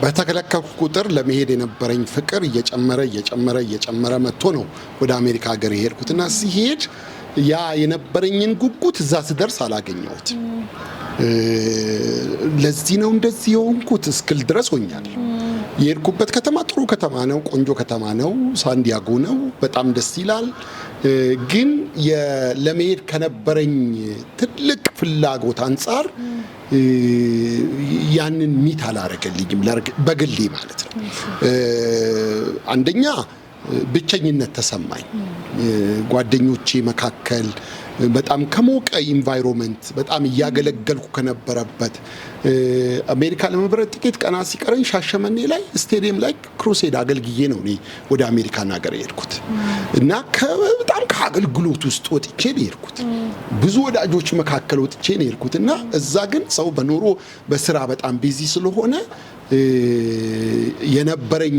በተከለከልኩ ቁጥር ለመሄድ የነበረኝ ፍቅር እየጨመረ መጥቶ ነው ወደ አሜሪካ ሀገር የሄድኩትና ሲሄድ ያ የነበረኝን ጉጉት እዛ ስደርስ አላገኘሁት። ለዚህ ነው እንደዚህ የሆንኩት እስክል ድረስ ሆኛለሁ። የሄድኩበት ከተማ ጥሩ ከተማ ነው፣ ቆንጆ ከተማ ነው፣ ሳንዲያጎ ነው፣ በጣም ደስ ይላል። ግን ለመሄድ ከነበረኝ ትልቅ ፍላጎት አንጻር ያንን ሚት አላረገልኝም በግሌ ማለት ነው። አንደኛ ብቸኝነት ተሰማኝ። ጓደኞቼ መካከል በጣም ከሞቀ ኢንቫይሮንመንት በጣም እያገለገልኩ ከነበረበት አሜሪካ ለመብረር ጥቂት ቀናት ሲቀረኝ ሻሸመኔ ላይ ስቴዲየም ላይ ክሩሴድ አገልግዬ ነው እኔ ወደ አሜሪካን ሀገር የሄድኩት እና በጣም ከአገልግሎት ውስጥ ወጥቼ ነው የሄድኩት። ብዙ ወዳጆች መካከል ወጥቼ ነው የሄድኩት እና እዛ ግን ሰው በኑሮ በስራ በጣም ቢዚ ስለሆነ የነበረኝ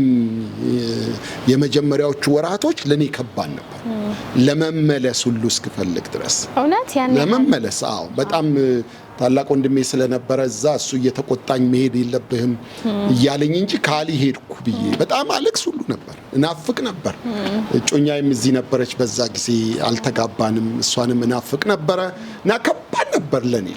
የመጀመሪያዎቹ ወራቶች ለኔ ከባድ ነበር። ለመመለስ ሁሉ እስክፈልግ ድረስ ለመመለስ በጣም ታላቅ ወንድሜ ስለነበረ እዛ እሱ እየተቆጣኝ መሄድ የለብህም እያለኝ እንጂ ካሊ ሄድኩ ብዬ በጣም አለቅስ ሁሉ ነበር፣ እናፍቅ ነበር። እጮኛዬም እዚህ ነበረች በዛ ጊዜ አልተጋባንም። እሷንም እናፍቅ ነበረ እና ከባድ ነበር ለኔ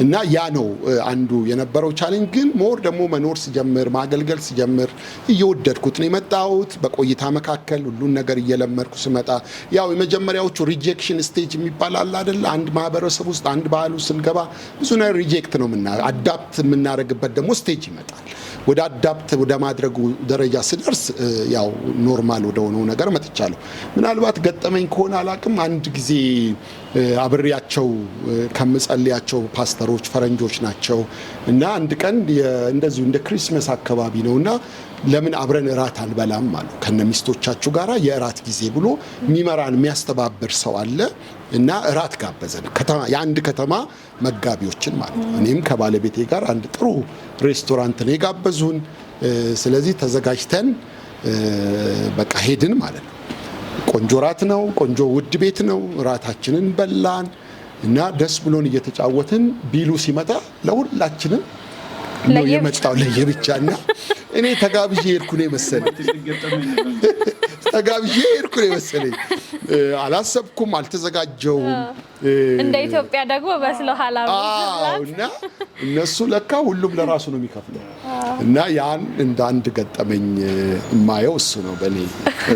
እና ያ ነው አንዱ የነበረው ቻሌንጅ። ግን ሞር ደግሞ መኖር ሲጀምር ማገልገል ሲጀምር እየወደድኩት ነው የመጣሁት። በቆይታ መካከል ሁሉን ነገር እየለመድኩ ስመጣ ያው የመጀመሪያዎቹ ሪጀክሽን ስቴጅ የሚባል አለ አይደል? አንድ ማህበረሰብ ውስጥ አንድ ባህል ውስጥ ስንገባ ብዙ ነገር ሪጀክት ነው አዳፕት የምናደርግበት ደግሞ ስቴጅ ይመጣል። ወደ አዳፕት ወደ ማድረጉ ደረጃ ስደርስ ያው ኖርማል ወደ ሆነው ነገር መጥቻለሁ። ምናልባት ገጠመኝ ከሆነ አላቅም። አንድ ጊዜ አብሬያቸው ከምጸልያቸው ፓስተሮች ፈረንጆች ናቸው እና አንድ ቀን እንደዚሁ እንደ ክሪስመስ አካባቢ ነውና ለምን አብረን እራት አንበላም አሉ። ከነሚስቶቻችሁ ጋራ የእራት ጊዜ ብሎ የሚመራን የሚያስተባብር ሰው አለ እና እራት ጋበዘን። የአንድ ከተማ መጋቢዎችን ማለት ነው። እኔም ከባለቤቴ ጋር አንድ ጥሩ ሬስቶራንት ነው የጋበዙን። ስለዚህ ተዘጋጅተን በቃ ሄድን ማለት ነው። ቆንጆ ራት ነው፣ ቆንጆ ውድ ቤት ነው። ራታችንን በላን እና ደስ ብሎን እየተጫወትን ቢሉ ሲመጣ ለሁላችንም ነው የመጣው ለየብቻና እኔ ተጋብዤ ሄድኩ ነው መሰለኝ። አላሰብኩም፣ አልተዘጋጀውም። እንደ ኢትዮጵያ ደግሞ በስሎ ሐላልና እነሱ ለካ ሁሉም ለራሱ ነው የሚከፍለው እና ያን እንደ አንድ ገጠመኝ የማየው እሱ ነው በኔ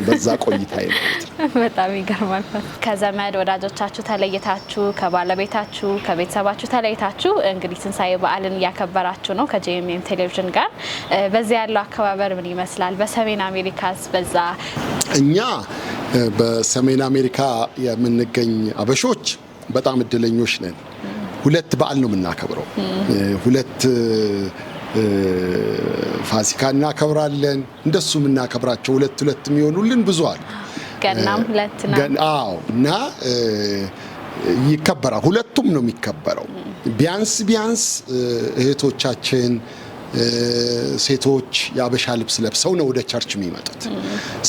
በዛ ቆይታዬ ነው። በጣም ይገርማል። ከዘመድ ወዳጆቻችሁ ተለይታችሁ ከባለቤታችሁ ከቤተሰባችሁ ተለይታችሁ እንግዲህ ትንሳኤ በዓልን እያከበራችሁ ነው ከጄኤምኤም ቴሌቪዥን ጋር። በዚያ ያለው አከባበር ምን ይመስላል? በሰሜን አሜሪካስ በዛ? እኛ በሰሜን አሜሪካ የምንገኝ አበሾች በጣም እድለኞች ነን። ሁለት በዓል ነው የምናከብረው። ሁለት ፋሲካ እናከብራለን። እንደሱ የምናከብራቸው ሁለት የሚሆኑልን ብዙ አሉ። ገናም ሁለት ነው። እና ይከበራል። ሁለቱም ነው የሚከበረው። ቢያንስ እህቶቻችን ሴቶች የአበሻ ልብስ ለብሰው ነው ወደ ቸርች የሚመጡት።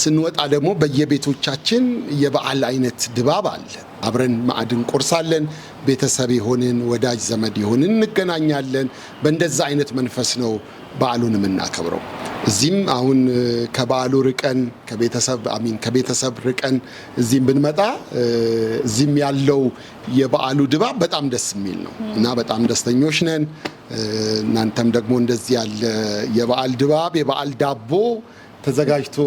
ስንወጣ ደግሞ በየቤቶቻችን የበዓል አይነት ድባብ አለ። አብረን ማዕድ እንቆርሳለን። ቤተሰብ የሆንን ወዳጅ ዘመድ የሆንን እንገናኛለን። በእንደዛ አይነት መንፈስ ነው በዓሉን የምናከብረው። እዚህም አሁን ከበዓሉ ርቀን ከቤተሰብ ርቀን እዚህም ብንመጣ እዚህም ያለው የበዓሉ ድባብ በጣም ደስ የሚል ነው እና በጣም ደስተኞች ነን። እናንተም ደግሞ እንደዚህ ያለ የበዓል ድባብ የበዓል ዳቦ ተዘጋጅቶ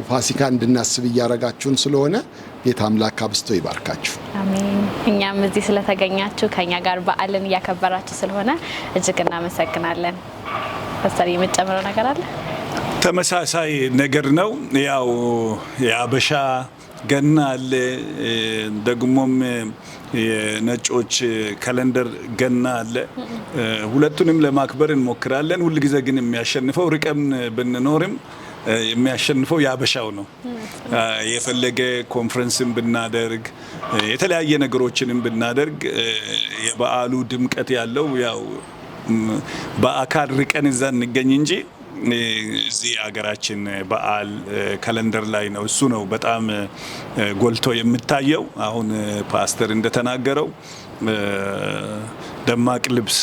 ፋሲካ እንድናስብ እያረጋችሁን ስለሆነ ጌታ አምላክ አብዝቶ ይባርካችሁ። አሜን። እኛም እዚህ ስለተገኛችሁ ከኛ ጋር በዓልን ያከበራችሁ ስለሆነ እጅግ እናመሰግናለን። ፓስተር የምጨምረው ነገር አለ? ተመሳሳይ ነገር ነው። ያው የአበሻ ገና አለ፣ ደግሞም የነጮች ካሌንደር ገና አለ። ሁለቱንም ለማክበር እንሞክራለን። ሁል ጊዜ ግን የሚያሸንፈው ርቀም ብንኖርም የሚያሸንፈው የአበሻው ነው። የፈለገ ኮንፈረንስን ብናደርግ የተለያየ ነገሮችንም ብናደርግ የበዓሉ ድምቀት ያለው ያው በአካል ርቀን እዛ እንገኝ እንጂ እዚህ ሀገራችን በዓል ካሌንደር ላይ ነው። እሱ ነው በጣም ጎልቶ የሚታየው። አሁን ፓስተር እንደተናገረው ደማቅ ልብስ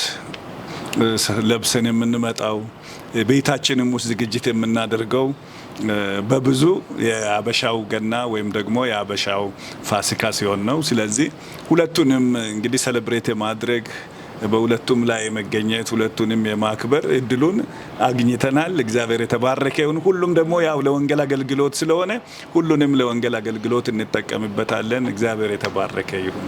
ለብሰን የምንመጣው ቤታችንም ውስጥ ዝግጅት የምናደርገው በብዙ የአበሻው ገና ወይም ደግሞ የአበሻው ፋሲካ ሲሆን ነው። ስለዚህ ሁለቱንም እንግዲህ ሴሌብሬት የማድረግ በሁለቱም ላይ መገኘት ሁለቱንም የማክበር እድሉን አግኝተናል። እግዚአብሔር የተባረከ ይሁን። ሁሉም ደግሞ ያው ለወንጌል አገልግሎት ስለሆነ ሁሉንም ለወንጌል አገልግሎት እንጠቀምበታለን። እግዚአብሔር የተባረከ ይሁን።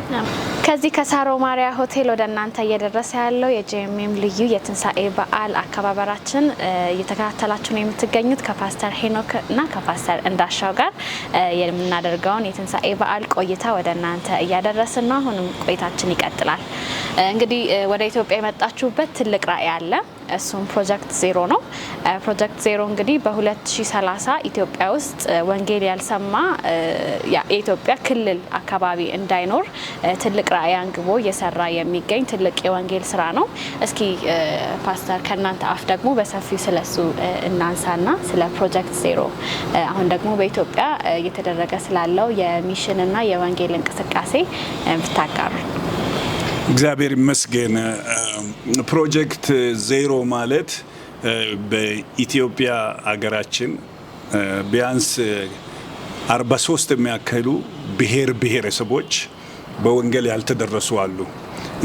ከዚህ ከሳሮ ማሪያ ሆቴል ወደ እናንተ እየደረሰ ያለው የጄኤምኤም ልዩ የትንሳኤ በዓል አከባበራችን እየተከታተላችሁ ነው የምትገኙት። ከፓስተር ሄኖክ እና ከፓስተር እንዳሻው ጋር የምናደርገውን የትንሳኤ በዓል ቆይታ ወደ እናንተ እያደረስን ነው። አሁንም ቆይታችን ይቀጥላል። እንግዲህ ወደ ኢትዮጵያ የመጣችሁበት ትልቅ ራዕይ አለ። እሱም ፕሮጀክት ዜሮ ነው። ፕሮጀክት ዜሮ እንግዲህ በ2030 ኢትዮጵያ ውስጥ ወንጌል ያልሰማ የኢትዮጵያ ክልል አካባቢ እንዳይኖር ትልቅ ራዕይ አንግቦ እየሰራ የሚገኝ ትልቅ የወንጌል ስራ ነው። እስኪ ፓስተር ከእናንተ አፍ ደግሞ በሰፊው ስለሱ እናንሳና ስለ ፕሮጀክት ዜሮ አሁን ደግሞ በኢትዮጵያ እየተደረገ ስላለው የሚሽንና የወንጌል እንቅስቃሴ ብታጋሩ። እግዚአብሔር ይመስገን። ፕሮጀክት ዜሮ ማለት በኢትዮጵያ ሀገራችን ቢያንስ 43 የሚያክሉ ብሔር ብሔረሰቦች በወንጌል ያልተደረሱ አሉ።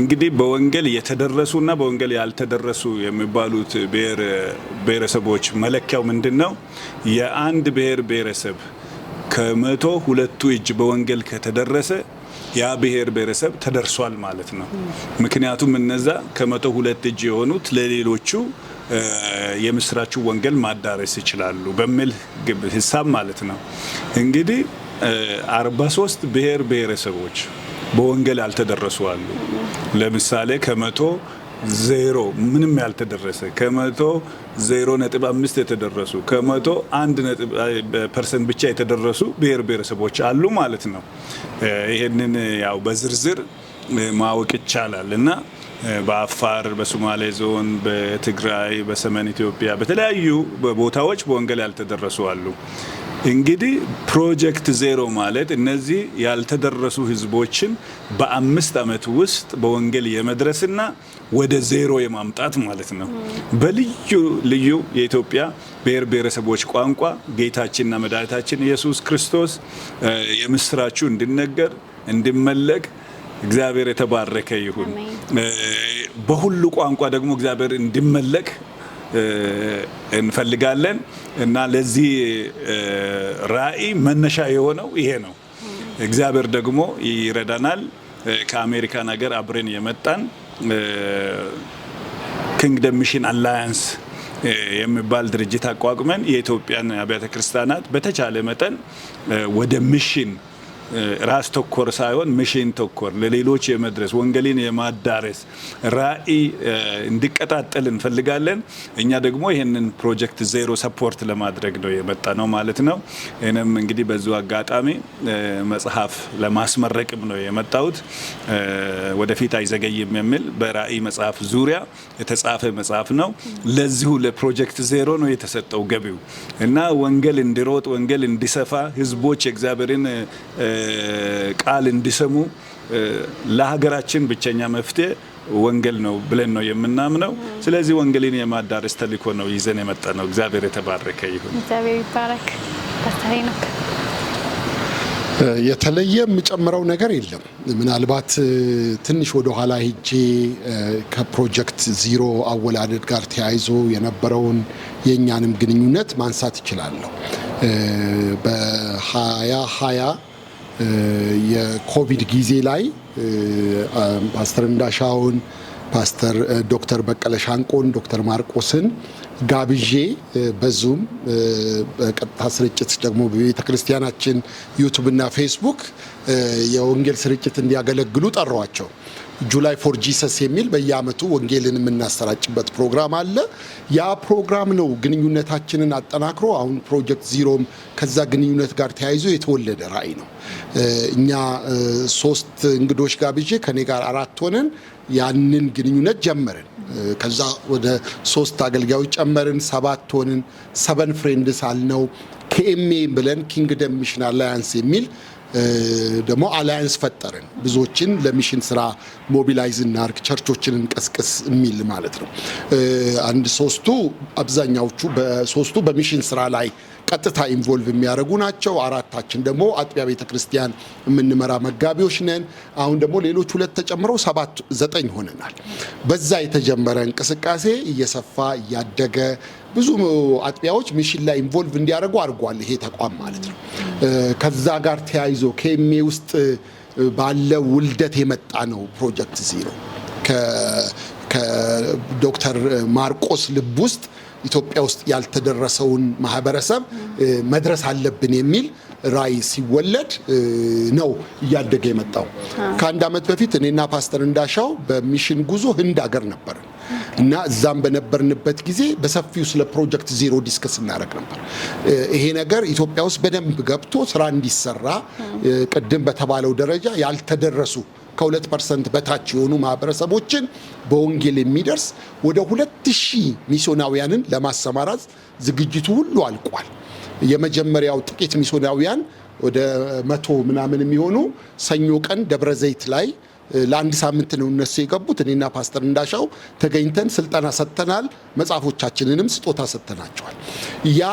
እንግዲህ በወንጌል የተደረሱና በወንጌል ያልተደረሱ የሚባሉት ብሔር ብሔረሰቦች መለኪያው ምንድነው? የአንድ ብሔር ብሔረሰብ ከመቶ ሁለቱ እጅ በወንጌል ከተደረሰ ያ ብሔር ብሔረሰብ ተደርሷል ማለት ነው። ምክንያቱም እነዛ ከመቶ ሁለት እጅ የሆኑት ለሌሎቹ የምስራቹ ወንጌል ማዳረስ ይችላሉ በሚል ሂሳብ ማለት ነው። እንግዲህ 43 ብሔር ብሔረሰቦች በወንጌል ያልተደረሱ አሉ። ለምሳሌ ከመቶ ዜሮ ምንም ያልተደረሰ፣ ከመቶ 0.5 የተደረሱ፣ ከመቶ 1% ብቻ የተደረሱ ብሔር ብሔረሰቦች አሉ ማለት ነው። ይሄንን ያው በዝርዝር ማወቅ ይቻላል እና በአፋር፣ በሶማሌ ዞን፣ በትግራይ፣ በሰሜን ኢትዮጵያ በተለያዩ ቦታዎች በወንጌል ያልተደረሱ አሉ። እንግዲህ ፕሮጀክት ዜሮ ማለት እነዚህ ያልተደረሱ ህዝቦችን በ5 ዓመት ውስጥ በወንጌል የመድረስና ወደ ዜሮ የማምጣት ማለት ነው። በልዩ ልዩ የኢትዮጵያ ብሔር ብሔረሰቦች ቋንቋ ጌታችንና መድኃኒታችን ኢየሱስ ክርስቶስ የምስራቹ እንዲነገር እንዲመለክ እግዚአብሔር የተባረከ ይሁን። በሁሉ ቋንቋ ደግሞ እግዚአብሔር እንዲመለክ እንፈልጋለን እና ለዚህ ራዕይ መነሻ የሆነው ይሄ ነው። እግዚአብሔር ደግሞ ይረዳናል። ከአሜሪካን ሀገር አብረን የመጣን ኪንግደም ሚሽን አላያንስ የሚባል ድርጅት አቋቁመን የኢትዮጵያን አብያተ ክርስቲያናት በተቻለ መጠን ወደ ሚሽን ራስ ተኮር ሳይሆን ሚሽን ተኮር ለሌሎች የመድረስ ወንጌልን የማዳረስ ራዕይ እንዲቀጣጠል እንፈልጋለን። እኛ ደግሞ ይሄንን ፕሮጀክት ዜሮ ሰፖርት ለማድረግ ነው የመጣ ነው ማለት ነው። እኔም እንግዲህ በዚሁ አጋጣሚ መጽሐፍ ለማስመረቅም ነው የመጣሁት። ወደፊት አይዘገይም የሚል በራዕይ መጽሐፍ ዙሪያ የተጻፈ መጽሐፍ ነው። ለዚሁ ለፕሮጀክት ዜሮ ነው የተሰጠው ገቢው እና ወንጌል እንዲሮጥ ወንጌል እንዲሰፋ ህዝቦች የእግዚአብሔርን ቃል እንዲሰሙ ለሀገራችን ብቸኛ መፍትሄ ወንጌል ነው ብለን ነው የምናምነው። ስለዚህ ወንጌልን የማዳረስ ተልእኮ ነው ይዘን የመጣ ነው። እግዚአብሔር የተባረከ ይሁን። እግዚአብሔር ይባረክ። ፓስተር ሄኖክ የተለየ የምጨምረው ነገር የለም። ምናልባት ትንሽ ወደ ኋላ ሄጄ ከፕሮጀክት ዜሮ አወላደድ ጋር ተያይዞ የነበረውን የእኛንም ግንኙነት ማንሳት እችላለሁ። በ2020 የኮቪድ ጊዜ ላይ ፓስተር እንዳሻውን፣ ፓስተር ዶክተር በቀለ ሻንቆን፣ ዶክተር ማርቆስን ጋብዤ በዙም በቀጥታ ስርጭት ደግሞ በቤተክርስቲያናችን ዩቲዩብ እና ፌስቡክ የወንጌል ስርጭት እንዲያገለግሉ ጠሯቸው። ጁላይ ፎር ጂሰስ የሚል በየአመቱ ወንጌልን የምናሰራጭበት ፕሮግራም አለ። ያ ፕሮግራም ነው ግንኙነታችንን አጠናክሮ አሁን ፕሮጀክት ዚሮም ከዛ ግንኙነት ጋር ተያይዞ የተወለደ ራዕይ ነው። እኛ 3 እንግዶች ጋብዤ ከኔ ጋር 4 ሆነን ያንን ግንኙነት ጀመርን። ከዛ ወደ 3 አገልጋዮች ጨመርን፣ 7 ሆንን። 7 ፍሬንድስ አልነው። KMA ብለን ኪንግደም ሚሽን አላያንስ የሚል ደግሞ አላያንስ ፈጠርን። ብዙዎችን ለሚሽን ስራ ሞቢላይዝ እናርግ፣ ቸርቾችን እንቀስቅስ የሚል ማለት ነው። አብዛኛዎቹ በ3ቱ በሚሽን ስራ ላይ ቀጥታ ኢንቮልቭ የሚያደርጉ ናቸው። 4ታችን ደግሞ አጥቢያ ቤተክርስቲያን የምንመራ መጋቢዎች ነን። አሁን ደግሞ ሌሎች 2 ተጨምረው 9 ሆነናል። በዛ የተጀመረ እንቅስቃሴ እየሰፋ እያደገ ብዙ አጥቢያዎች ሚሽን ላይ ኢንቮልቭ እንዲያደርጉ አድርጓል ይሄ ተቋም ማለት ነው። ከዛ ጋር ተያይዞ KMA ውስጥ ባለ ውልደት የመጣ ነው ፕሮጀክት ዚሮ። ከዶክተር ማርቆስ ልብ ውስጥ ኢትዮጵያ ውስጥ ያልተደረሰውን ማህበረሰብ መድረስ አለብን የሚል ራዕይ ሲወለድ ነው እያደገ የመጣው። ከ1 ዓመት በፊት እኔና ፓስተር እንዳሻው በሚሽን ጉዞ ህንድ ሀገር ነበር እና እዛም በነበርንበት ጊዜ በሰፊው ስለ ፕሮጀክት ዚሮ ዲስከስ እናደርግ ነበር። ይሄ ነገር ኢትዮጵያ ውስጥ በደንብ ገብቶ ስራ እንዲሰራ ቅድም በተባለው ደረጃ ያልተደረሱ ከ2% በታች የሆኑ ማህበረሰቦችን በወንጌል የሚደርስ ወደ 2000 ሚስዮናውያንን ለማሰማራት ዝግጅቱ ሁሉ አልቋል። የመጀመሪያው ጥቂት ሚስዮናውያን ወደ 100 ምናምን የሚሆኑ ሰኞ ቀን ደብረ ዘይት ላይ ለአንድ ሳምንት ነው እነሱ የገቡት። እኔና ፓስተር እንዳሻው ተገኝተን ስልጠና ሰጥተናል። መጽሐፎቻችንንም ስጦታ ሰጥተናቸዋል። ያ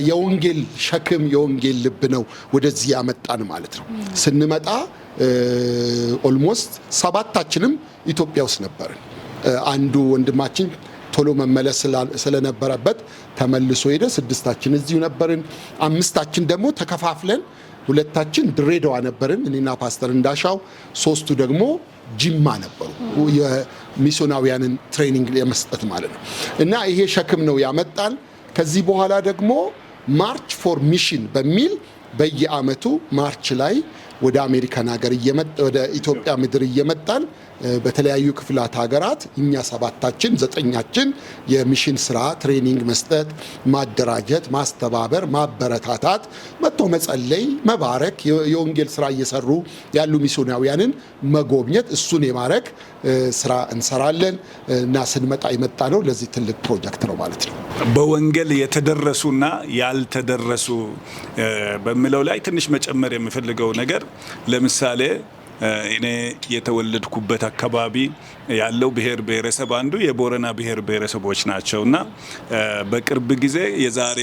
የወንጌል ሸክም የወንጌል ልብ ነው ወደዚህ ያመጣን ማለት ነው። ስንመጣ ኦልሞስት 7ታችንም ኢትዮጵያ ውስጥ ነበርን። አንዱ ወንድማችን ቶሎ መመለስ ስለነበረበት ተመልሶ ሄደ። 6ታችን እዚሁ ነበርን። 5ታችን ደግሞ ተከፋፍለን 2ታችን ድሬዳዋ ነበርን እኔና ፓስተር እንዳሻው፣ 3ቱ ደግሞ ጅማ ነበሩ የሚስዮናውያንን ትሬኒንግ ለመስጠት ማለት ነው። እና ይሄ ሸክም ነው ያመጣን። ከዚህ በኋላ ደግሞ ማርች ፎር ሚሽን በሚል በየአመቱ ማርች ላይ ወደ አሜሪካን ሀገር ወደ ኢትዮጵያ ምድር እየመጣን በተለያዩ ክፍላት ሀገራት እኛ 7ታችን 9ኛችን የሚሽን ስራ ትሬኒንግ መስጠት፣ ማደራጀት፣ ማስተባበር፣ ማበረታታት፣ መጥቶ መጸለይ፣ መባረክ፣ የወንጌል ስራ እየሰሩ ያሉ ሚስዮናውያንን መጎብኘት፣ እሱን የማረክ ስራ እንሰራለን እና ስንመጣ የመጣ ነው ለዚህ ትልቅ ፕሮጀክት ነው ማለት ነው። በወንጌል የተደረሱና ያልተደረሱ በሚለው ላይ ትንሽ መጨመር የምፈልገው ነገር ለምሳሌ እኔ የተወለድኩበት አካባቢ ያለው ብሔር ብሔረሰብ አንዱ የቦረና ብሔር ብሔረሰቦች ናቸውና በቅርብ ጊዜ የዛሬ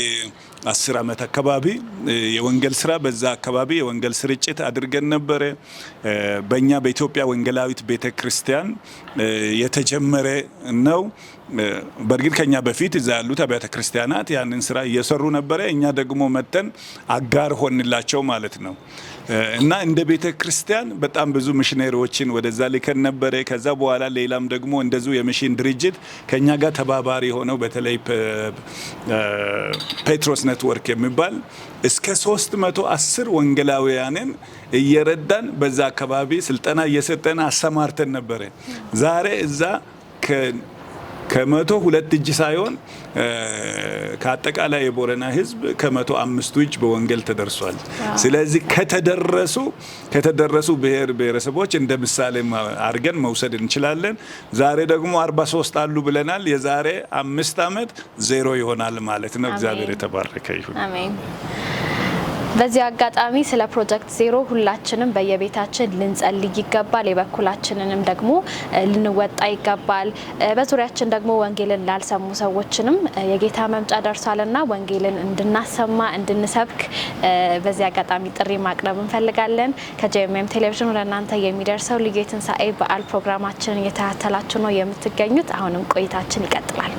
10 ዓመት አካባቢ የወንጌል ስራ በዛ አካባቢ የወንጌል ስርጭት አድርገን ነበር። በእኛ በኢትዮጵያ ወንጌላዊት ቤተክርስቲያን የተጀመረ ነው። በእርግጥ ከኛ በፊት እዛ ያሉት አብያተ ክርስቲያናት ያንን ስራ እየሰሩ ነበረ። እኛ ደግሞ መተን አጋር ሆንላቸው ማለት ነው እና እንደ ቤተ ክርስቲያን በጣም ብዙ ሚሽነሪዎችን ወደዛ ልከን ነበረ። ከዛ በኋላ ሌላም ደግሞ እንደዚሁ የሚሽን ድርጅት ከኛ ጋር ተባባሪ ሆነው በተለይ ፔትሮስ ኔትወርክ የሚባል እስከ 310 ወንጌላውያንን እየረዳን በዛ አካባቢ ስልጠና እየሰጠን አሰማርተን ነበረ። ዛሬ እዛ ከ102 እጅ ሳይሆን ከአጠቃላይ የቦረና ህዝብ ከ105 እጅ በወንጌል ተደርሷል። ስለዚህ ከተደረሱ ብሔር ብሔረሰቦች እንደ ምሳሌ አድርገን መውሰድ እንችላለን። ዛሬ ደግሞ 43 አሉ ብለናል። የዛሬ 5 ዓመት 0 ይሆናል ማለት ነው። እግዚአብሔር የተባረከ ይሁን። አሜን። በዚህ አጋጣሚ ስለ ፕሮጀክት ዚሮ ሁላችንም በየቤታችን ልንጸልይ ይገባል። የበኩላችንንም ደግሞ ልንወጣ ይገባል። በዙሪያችን ደግሞ ወንጌልን ላልሰሙ ሰዎችንም የጌታ መምጫ ደርሷልና ወንጌልን እንድናሰማ እንድንሰብክ በዚህ አጋጣሚ ጥሪ ማቅረብ እንፈልጋለን። ከጄኤምኤም ቴሌቪዥን ወደ እናንተ የሚደርሰው ልዩ የትንሣኤ በዓል ፕሮግራማችንን እየተከታተላችሁ ነው የምትገኙት። አሁንም ቆይታችን ይቀጥላል።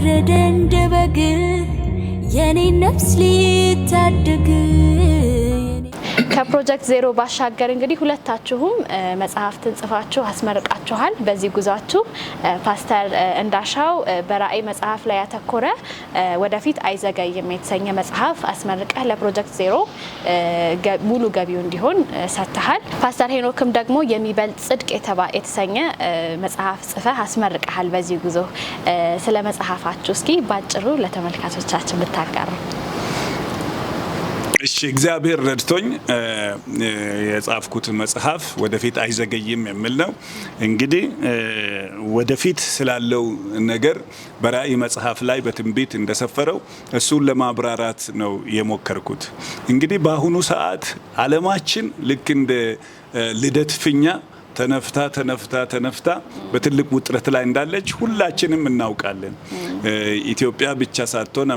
ታረደ እንደ በግ የኔ ነፍስ ሊታደግ ከፕሮጀክት ዜሮ ባሻገር እንግዲህ ሁለታችሁም መጽሐፍትን ጽፋችሁ አስመርቃችኋል። በዚህ ጉዟችሁ ፓስተር እንዳሻው በራእይ መጽሐፍ ላይ ያተኮረ ወደፊት አይዘገይም የተሰኘ መጽሐፍ አስመርቀህ ለፕሮጀክት ዜሮ ሙሉ ገቢው እንዲሆን ሰጥተሃል። ፓስተር ሄኖክም ደግሞ የሚበልጥ ጽድቅ የተሰኘ መጽሐፍ ጽፈህ አስመርቀሃል። በዚህ ጉዞ ስለ መጽሐፋችሁ እስኪ ባጭሩ ለተመልካቾቻችን ብታጋሩ። እሺ እግዚአብሔር ረድቶኝ የጻፍኩት መጽሐፍ ወደፊት አይዘገይም የሚል ነው። እንግዲህ ወደፊት ስላለው ነገር በራእይ መጽሐፍ ላይ በትንቢት እንደሰፈረው እሱን ለማብራራት ነው የሞከርኩት። እንግዲህ በአሁኑ ሰዓት ዓለማችን ልክ እንደ ልደት ፊኛ ተነፍታ በትልቅ ውጥረት ላይ እንዳለች ሁላችንም እናውቃለን። ኢትዮጵያ ብቻ ሳትሆን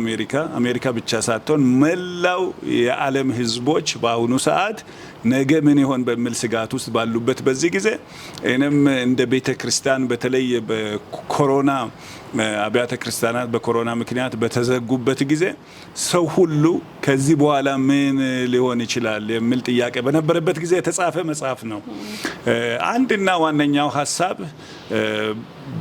አሜሪካ ብቻ ሳትሆን መላው የዓለም ሕዝቦች በአሁኑ ሰዓት ነገ ምን ይሆን በሚል ስጋት ውስጥ ባሉበት በዚህ ጊዜ እኔም እንደ ቤተ ክርስቲያን በተለይ በኮሮና አብያተ ክርስቲያናት በኮሮና ምክንያት በተዘጉበት ጊዜ ሰው ሁሉ ከዚህ በኋላ ምን ሊሆን ይችላል የሚል ጥያቄ በነበረበት ጊዜ የተጻፈ መጽሐፍ ነው። አንድና ዋነኛው ሐሳብ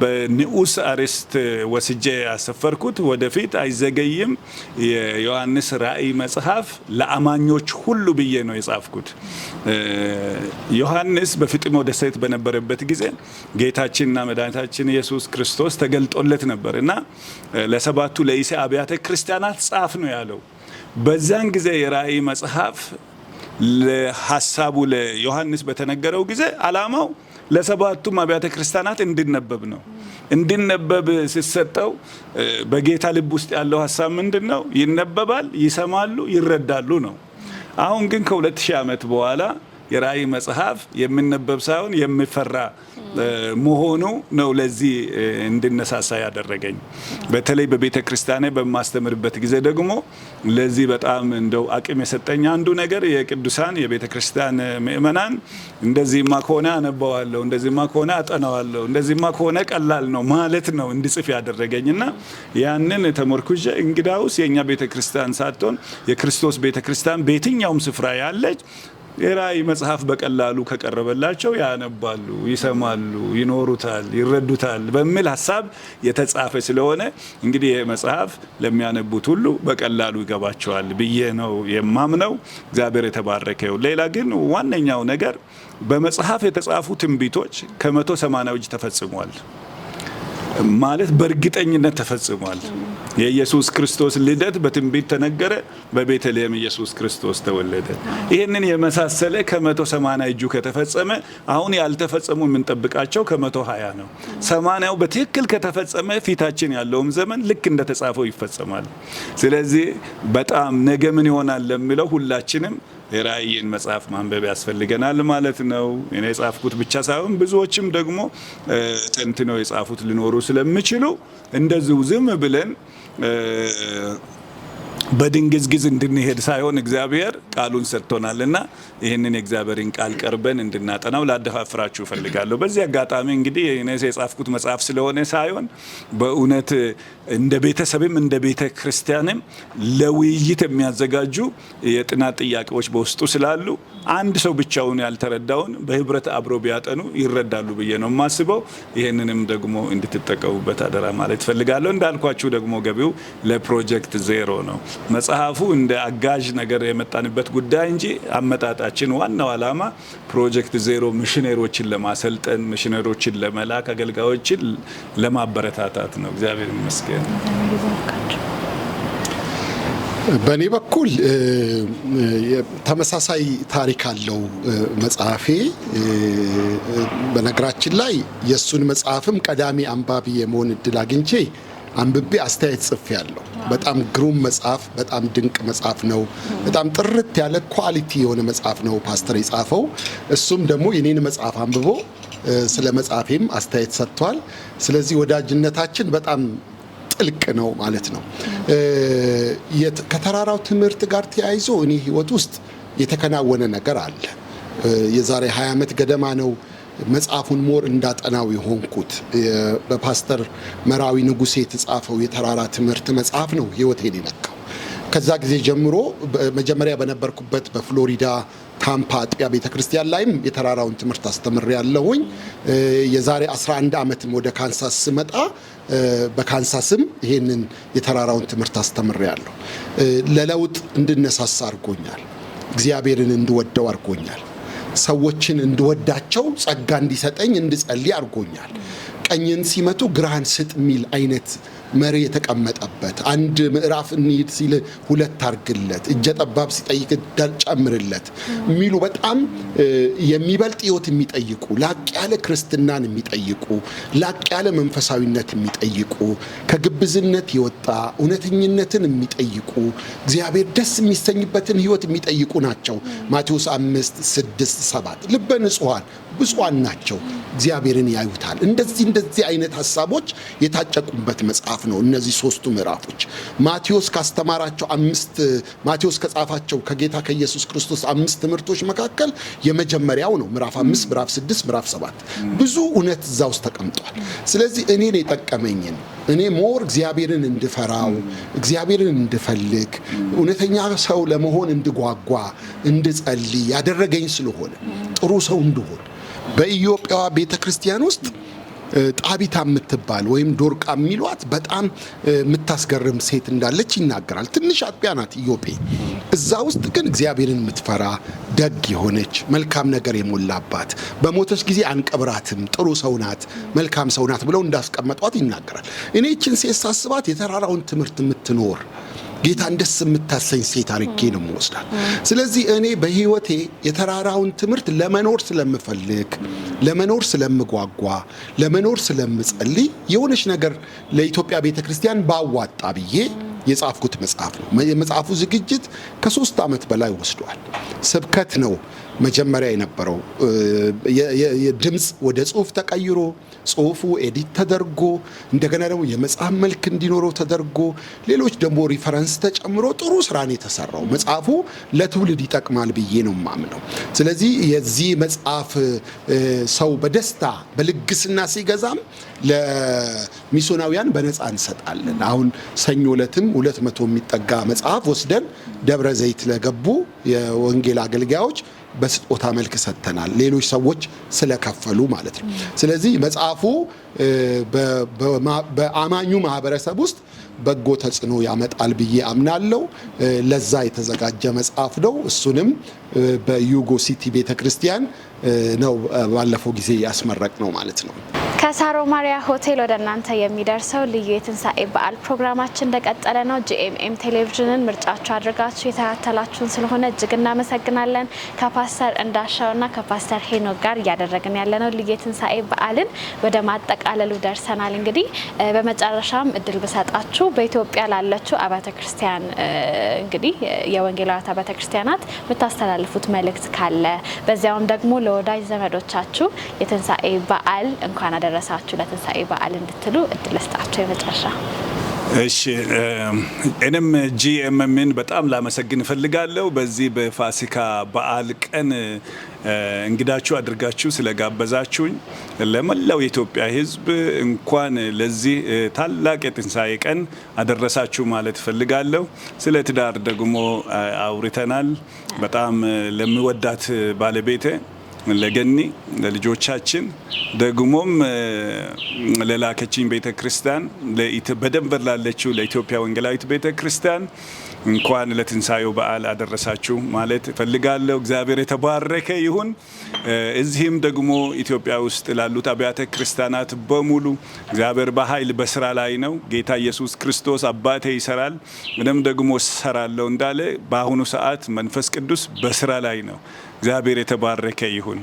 በንዑስ አርዕስት ወስጄ ያሰፈርኩት ወደፊት አይዘገይም የዮሐንስ ራእይ መጽሐፍ ለአማኞች ሁሉ ብዬ ነው የጻፍኩት። ዮሐንስ በፍጥሞ ደሴት በነበረበት ጊዜ ጌታችንና መድኃኒታችን ኢየሱስ ክርስቶስ ተገልጦለት ነበር እና ለሰባቱ ለእስያ አብያተ ክርስቲያናት ጻፍ ነው ያለው። በዛን ጊዜ የራእይ መጽሐፍ ለሐሳቡ ለዮሐንስ በተነገረው ጊዜ ዓላማው ለሰባቱም አብያተ ክርስቲያናት እንዲነበብ ነው። እንዲነበብ ሲሰጠው በጌታ ልብ ውስጥ ያለው ሐሳብ ምንድነው? ይነበባል፣ ይሰማሉ፣ ይረዳሉ ነው። አሁን ግን ከ2000 ዓመት በኋላ የራእይ መጽሐፍ የሚነበብ ሳይሆን የሚፈራ መሆኑ ነው ለዚህ እንድነሳሳ ያደረገኝ። በተለይ በቤተ ክርስቲያኔ በማስተምርበት ጊዜ ደግሞ ለዚህ በጣም እንደው አቅም የሰጠኝ አንዱ ነገር የቅዱሳን የቤተ ክርስቲያን ምእመናን እንደዚህማ ከሆነ አነባዋለሁ፣ እንደዚህማ ከሆነ አጠናዋለሁ፣ እንደዚህማ ከሆነ ቀላል ነው ማለት ነው እንድጽፍ ያደረገኝና ያንን ተመርኩዤ እንግዳውስ የኛ ቤተ ክርስቲያን ሳትሆን የክርስቶስ ቤተ ክርስቲያን በየትኛውም ስፍራ ያለች የራእይ መጽሐፍ በቀላሉ ከቀረበላቸው ያነባሉ፣ ይሰማሉ፣ ይኖሩታል፣ ይረዱታል በሚል ሐሳብ የተጻፈ ስለሆነ እንግዲህ ይሄ መጽሐፍ ለሚያነቡት ሁሉ በቀላሉ ይገባቸዋል ብዬ ነው የማምነው። እግዚአብሔር የተባረከው። ሌላ ግን ዋነኛው ነገር በመጽሐፍ የተጻፉ ትንቢቶች ከ180 ተፈጽሟል ማለት በእርግጠኝነት ተፈጽሟል። የኢየሱስ ክርስቶስ ልደት በትንቢት ተነገረ። በቤተልሔም ኢየሱስ ክርስቶስ ተወለደ። ይህንን የመሳሰለ ከ180 ከተፈጸመ አሁን ያልተፈጸሙ የምንጠብቃቸው ከ120 ነው። 80ው በትክክል ከተፈጸመ ፊታችን ያለውም ዘመን ልክ እንደተጻፈው ይፈጸማል። ስለዚህ በጣም ነገ ምን ይሆናል ለሚለው ሁላችንም የራእይን መጽሐፍ ማንበብ ያስፈልገናል ማለት ነው። እኔ የጻፍኩት ብቻ ሳይሆን ብዙዎችም ደግሞ ተንትነው የጻፉት ሊኖሩ ስለሚችሉ እንደዚሁ ዝም ብለን በድንግዝግዝ እንድንሄድ ሳይሆን እግዚአብሔር ቃሉን ሰጥቶናልና ይህንን የእግዚአብሔርን ቃል ቀርበን እንድናጠናው ላደፋፍራችሁ እፈልጋለሁ። በዚህ አጋጣሚ እንግዲህ እኔ የጻፍኩት መጽሐፍ ስለሆነ ሳይሆን በእውነት እንደ ቤተሰብም እንደ ቤተ ክርስቲያንም ለውይይት የሚያዘጋጁ የጥናት ጥያቄዎች በውስጡ ስላሉ አንድ ሰው ብቻውን ያልተረዳውን በህብረት አብሮ ቢያጠኑ ይረዳሉ ብዬ ነው የማስበው። ይህንንም ደግሞ እንድትጠቀሙበት አደራ ማለት እፈልጋለሁ። እንዳልኳችሁ ደግሞ ገቢው ለፕሮጀክት ዜሮ ነው። መጽሐፉ እንደ አጋዥ ነገር የመጣንበት ጉዳይ እንጂ አመጣጣችን ዋናው ዓላማ ፕሮጀክት ዜሮ ሚሽነሮችን ለማሰልጠን፣ ሚሽነሮችን ለመላክ፣ አገልጋዮችን ለማበረታታት ነው። እግዚአብሔር ይመስገን። በእኔ በኩል ተመሳሳይ ታሪክ አለው መጽሐፌ። በነገራችን ላይ የእሱን መጽሐፍም ቀዳሚ አንባቢ የመሆን እድል አግኝቼ አንብቤ አስተያየት ጽፌ ያለው በጣም ግሩም መጽሐፍ፣ በጣም ድንቅ መጽሐፍ ነው። በጣም ጥርት ያለ ኳሊቲ የሆነ መጽሐፍ ነው ፓስተር የጻፈው። እሱም ደግሞ የኔን መጽሐፍ አንብቦ ስለ መጽሐፌም አስተያየት ሰጥቷል። ስለዚህ ወዳጅነታችን በጣም ጥልቅ ነው ማለት ነው። ከተራራው ትምህርት ጋር ተያይዞ እኔ ህይወት ውስጥ የተከናወነ ነገር አለ። የዛሬ 20 ዓመት ገደማ ነው መጽሐፉን ሞር እንዳጠናው የሆንኩት። በፓስተር መራዊ ንጉሴ የተጻፈው የተራራ ትምህርት መጽሐፍ ነው ህይወቴን የነካው። ከዛ ጊዜ ጀምሮ መጀመሪያ በነበርኩበት በፍሎሪዳ ታምፓ አጥቢያ ቤተክርስቲያን ላይም የተራራውን ትምህርት አስተምሬያለሁኝ። የዛሬ 11 ዓመትም ወደ ካንሳስ ስመጣ በካንሳስም ይሄንን የተራራውን ትምህርት አስተምሬያለሁ። ለለውጥ እንድነሳሳ አድርጎኛል። እግዚአብሔርን እንድወደው አድርጎኛል። ሰዎችን እንድወዳቸው ጸጋ እንዲሰጠኝ እንድጸልይ አድርጎኛል። ቀኝን ሲመቱ ግራህን ስጥ የሚል አይነት መሪ የተቀመጠበት፣ አንድ ምዕራፍ እንሂድ ሲል ሁለት አርግለት፣ እጀ ጠባብ ሲጠይቅ ጨምርለት የሚሉ በጣም የሚበልጥ ህይወት የሚጠይቁ ላቅ ያለ ክርስትናን የሚጠይቁ ላቅ ያለ መንፈሳዊነት የሚጠይቁ ከግብዝነት የወጣ እውነተኝነትን የሚጠይቁ እግዚአብሔር ደስ የሚሰኝበትን ህይወት የሚጠይቁ ናቸው። ማቴዎስ 5፣ 6፣ 7 ልበ ንጹሐን ብፁዓን ናቸው እግዚአብሔርን ያዩታል። እንደዚህ አይነት ሐሳቦች የታጨቁበት መጽሐፍ ነው። እነዚህ ሶስቱ ምዕራፎች ማቴዎስ ካስተማራቸው ማቴዎስ ከጻፋቸው ከጌታ ከኢየሱስ ክርስቶስ 5 ትምህርቶች መካከል የመጀመሪያው ነው። ምዕራፍ 5፣ ምዕራፍ 6፣ ምዕራፍ 7 ብዙ እውነት እዛ ውስጥ ተቀምጧል። ስለዚህ እኔን የጠቀመኝን እኔ ሞር እግዚአብሔርን እንድፈራው እግዚአብሔርን እንድፈልግ እውነተኛ ሰው ለመሆን እንድጓጓ እንድጸልይ ያደረገኝ ስለሆነ ጥሩ ሰው እንድሆን በኢትዮጵያ ቤተክርስቲያን ውስጥ ጣቢታ የምትባል ወይም ዶርቃ የሚሏት በጣም የምታስገርም ሴት እንዳለች ይናገራል። ትንሽ አጥቢያ ናት ኢዮጴ። እዛ ውስጥ ግን እግዚአብሔርን የምትፈራ ደግ የሆነች መልካም ነገር የሞላባት በሞተች ጊዜ አንቀብራትም፣ ጥሩ ሰው ናት፣ መልካም ሰው ናት ብለው እንዳስቀመጧት ይናገራል። እኔ እችን ሴት ሳስባት የተራራውን ትምህርት የምትኖር ጌታን ደስ የምታሰኝ ሴት አድርጌ ነው የምወስዳት። ስለዚህ እኔ በህይወቴ የተራራውን ትምህርት ለመኖር ስለምፈልግ፣ ለመኖር ስለምጓጓ፣ ለመኖር ስለምጸልይ የሆነች ነገር ለኢትዮጵያ ቤተክርስቲያን ባዋጣ ብዬ የጻፍኩት መጽሐፍ ነው። የመጽሐፉ ዝግጅት ከ3 ዓመት በላይ ወስዷል። ስብከት ነው መጀመሪያ የነበረው። የድምጽ ወደ ጽሁፍ ተቀይሮ ጽሁፉ ኤዲት ተደርጎ እንደገና ደግሞ የመጽሐፍ መልክ እንዲኖረው ተደርጎ ሌሎች ደግሞ ሪፈረንስ ተጨምሮ ጥሩ ስራ ነው የተሰራው። መጽሐፉ ለትውልድ ይጠቅማል ብዬ ነው የማምነው። ስለዚህ የዚህ መጽሐፍ ሰው በደስታ በልግስና ሲገዛም ለሚስዮናውያን በነፃ እንሰጣለን። አሁን ሰኞ ዕለትም 200 የሚጠጋ መጽሐፍ ወስደን ደብረ ዘይት ለገቡ የወንጌል አገልጋዮች በስጦታ መልክ ሰጥተናል። ሌሎች ሰዎች ስለከፈሉ ማለት ነው። ስለዚህ መጽሐፉ በአማኙ ማህበረሰብ ውስጥ በጎ ተጽዕኖ ያመጣል ብዬ አምናለሁ። ለዛ የተዘጋጀ መጽሐፍ ነው። እሱንም በዩጎ ሲቲ ቤተክርስቲያን ነው ባለፈው ጊዜ ያስመረቅ ነው ማለት ነው። ከሳሮ ማሪያ ሆቴል ወደ እናንተ የሚደርሰው ልዩ የትንሳኤ በዓል ፕሮግራማችን እንደቀጠለ ነው። ጂኤምኤም ቴሌቪዥንን ምርጫችሁ አድርጋችሁ የተከታተላችሁን ስለሆነ እጅግ እናመሰግናለን። ከፓስተር እንዳሻውና ከፓስተር ሄኖክ ጋር እያደረግን ያለነው ልዩ የትንሳኤ በዓልን ወደ ማጠቃለሉ ደርሰናል። እንግዲህ በመጨረሻም እድል ብሰጣችሁ በኢትዮጵያ ላለችው አብያተ ክርስቲያን እንግዲህ የወንጌላውያን አብያተ ክርስቲያናት የምታስተላልፉት መልእክት ካለ በዚያውም ደግሞ ለወዳጅ ዘመዶቻችሁ የትንሳኤ በዓል እንኳን አደረሳችሁ ለትንሳኤ በዓል እንድትሉ እድል ስጣችሁ። የመጨረሻ እሺ፣ እኔም ጂኤምኤምን በጣም ላመሰግን እፈልጋለሁ። በዚህ በፋሲካ በዓል ቀን እንግዳችሁ አድርጋችሁ ስለጋበዛችሁኝ ለመላው የኢትዮጵያ ሕዝብ እንኳን ለዚህ ታላቅ የትንሳኤ ቀን አደረሳችሁ ማለት እፈልጋለሁ። ስለ ትዳር ደግሞ አውርተናል። በጣም ለሚወዳት ባለቤቴ ለገኒ ለልጆቻችን ደግሞም ለላከችኝ ቤተክርስቲያን በደንቨር ላለችው ለኢትዮጵያ ወንጌላዊት ቤተክርስቲያን እንኳን ለትንሳኤው በዓል አደረሳችሁ ማለት እፈልጋለሁ። እግዚአብሔር የተባረከ ይሁን። እዚህም ደግሞ ኢትዮጵያ ውስጥ ላሉት አብያተ ክርስቲያናት በሙሉ እግዚአብሔር በኃይል በስራ ላይ ነው። ጌታ ኢየሱስ ክርስቶስ አባቴ ይሰራል እኔም ደግሞ እሰራለሁ እንዳለ በአሁኑ ሰዓት መንፈስ ቅዱስ በስራ ላይ ነው። እግዚአብሔር የተባረከ ይሁን።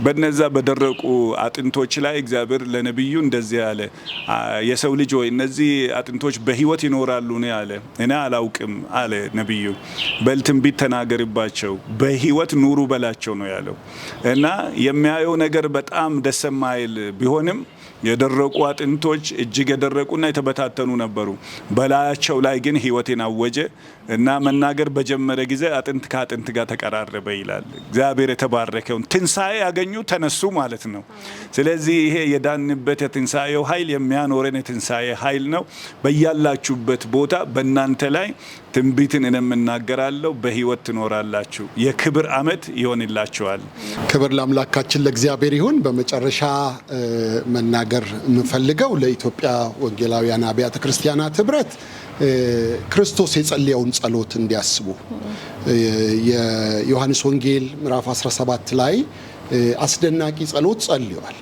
በነዛ በደረቁ አጥንቶች ላይ እግዚአብሔር ለነብዩ እንደዚህ ያለ የሰው ልጅ ሆይ እነዚህ አጥንቶች በህይወት ይኖራሉ ነው ያለ። እኔ አላውቅም አለ ነብዩ። በል ትንቢት ተናገርባቸው፣ በህይወት ኑሩ በላቸው ነው ያለው። እና የሚያየው ነገር በጣም ደስ የማይል ቢሆንም የደረቁ አጥንቶች እጅግ የደረቁና የተበታተኑ ነበሩ። በላያቸው ላይ ግን ህይወትን አወጀ እና መናገር በጀመረ ጊዜ አጥንት ከአጥንት ጋር ተቀራረበ ይላል። እግዚአብሔር የተባረከውን ትንሳኤ ያገኘ ስላገኙ ተነሱ ማለት ነው። ስለዚህ ይሄ የዳንበት የትንሳኤው ኃይል የሚያኖረን የትንሳኤ ኃይል ነው። በያላችሁበት ቦታ በእናንተ ላይ ትንቢትን እናገራለሁ፣ በህይወት ትኖራላችሁ፣ የክብር ዓመት ይሆንላችኋል። ክብር ለአምላካችን ለእግዚአብሔር ይሁን። በመጨረሻ መናገር የምፈልገው ለኢትዮጵያ ወንጌላውያን አብያተ ክርስቲያናት ህብረት ክርስቶስ የጸለየውን ጸሎት እንዲያስቡ የዮሐንስ ወንጌል ምዕራፍ 17 ላይ አስደናቂ ጸሎት ጸልየዋል።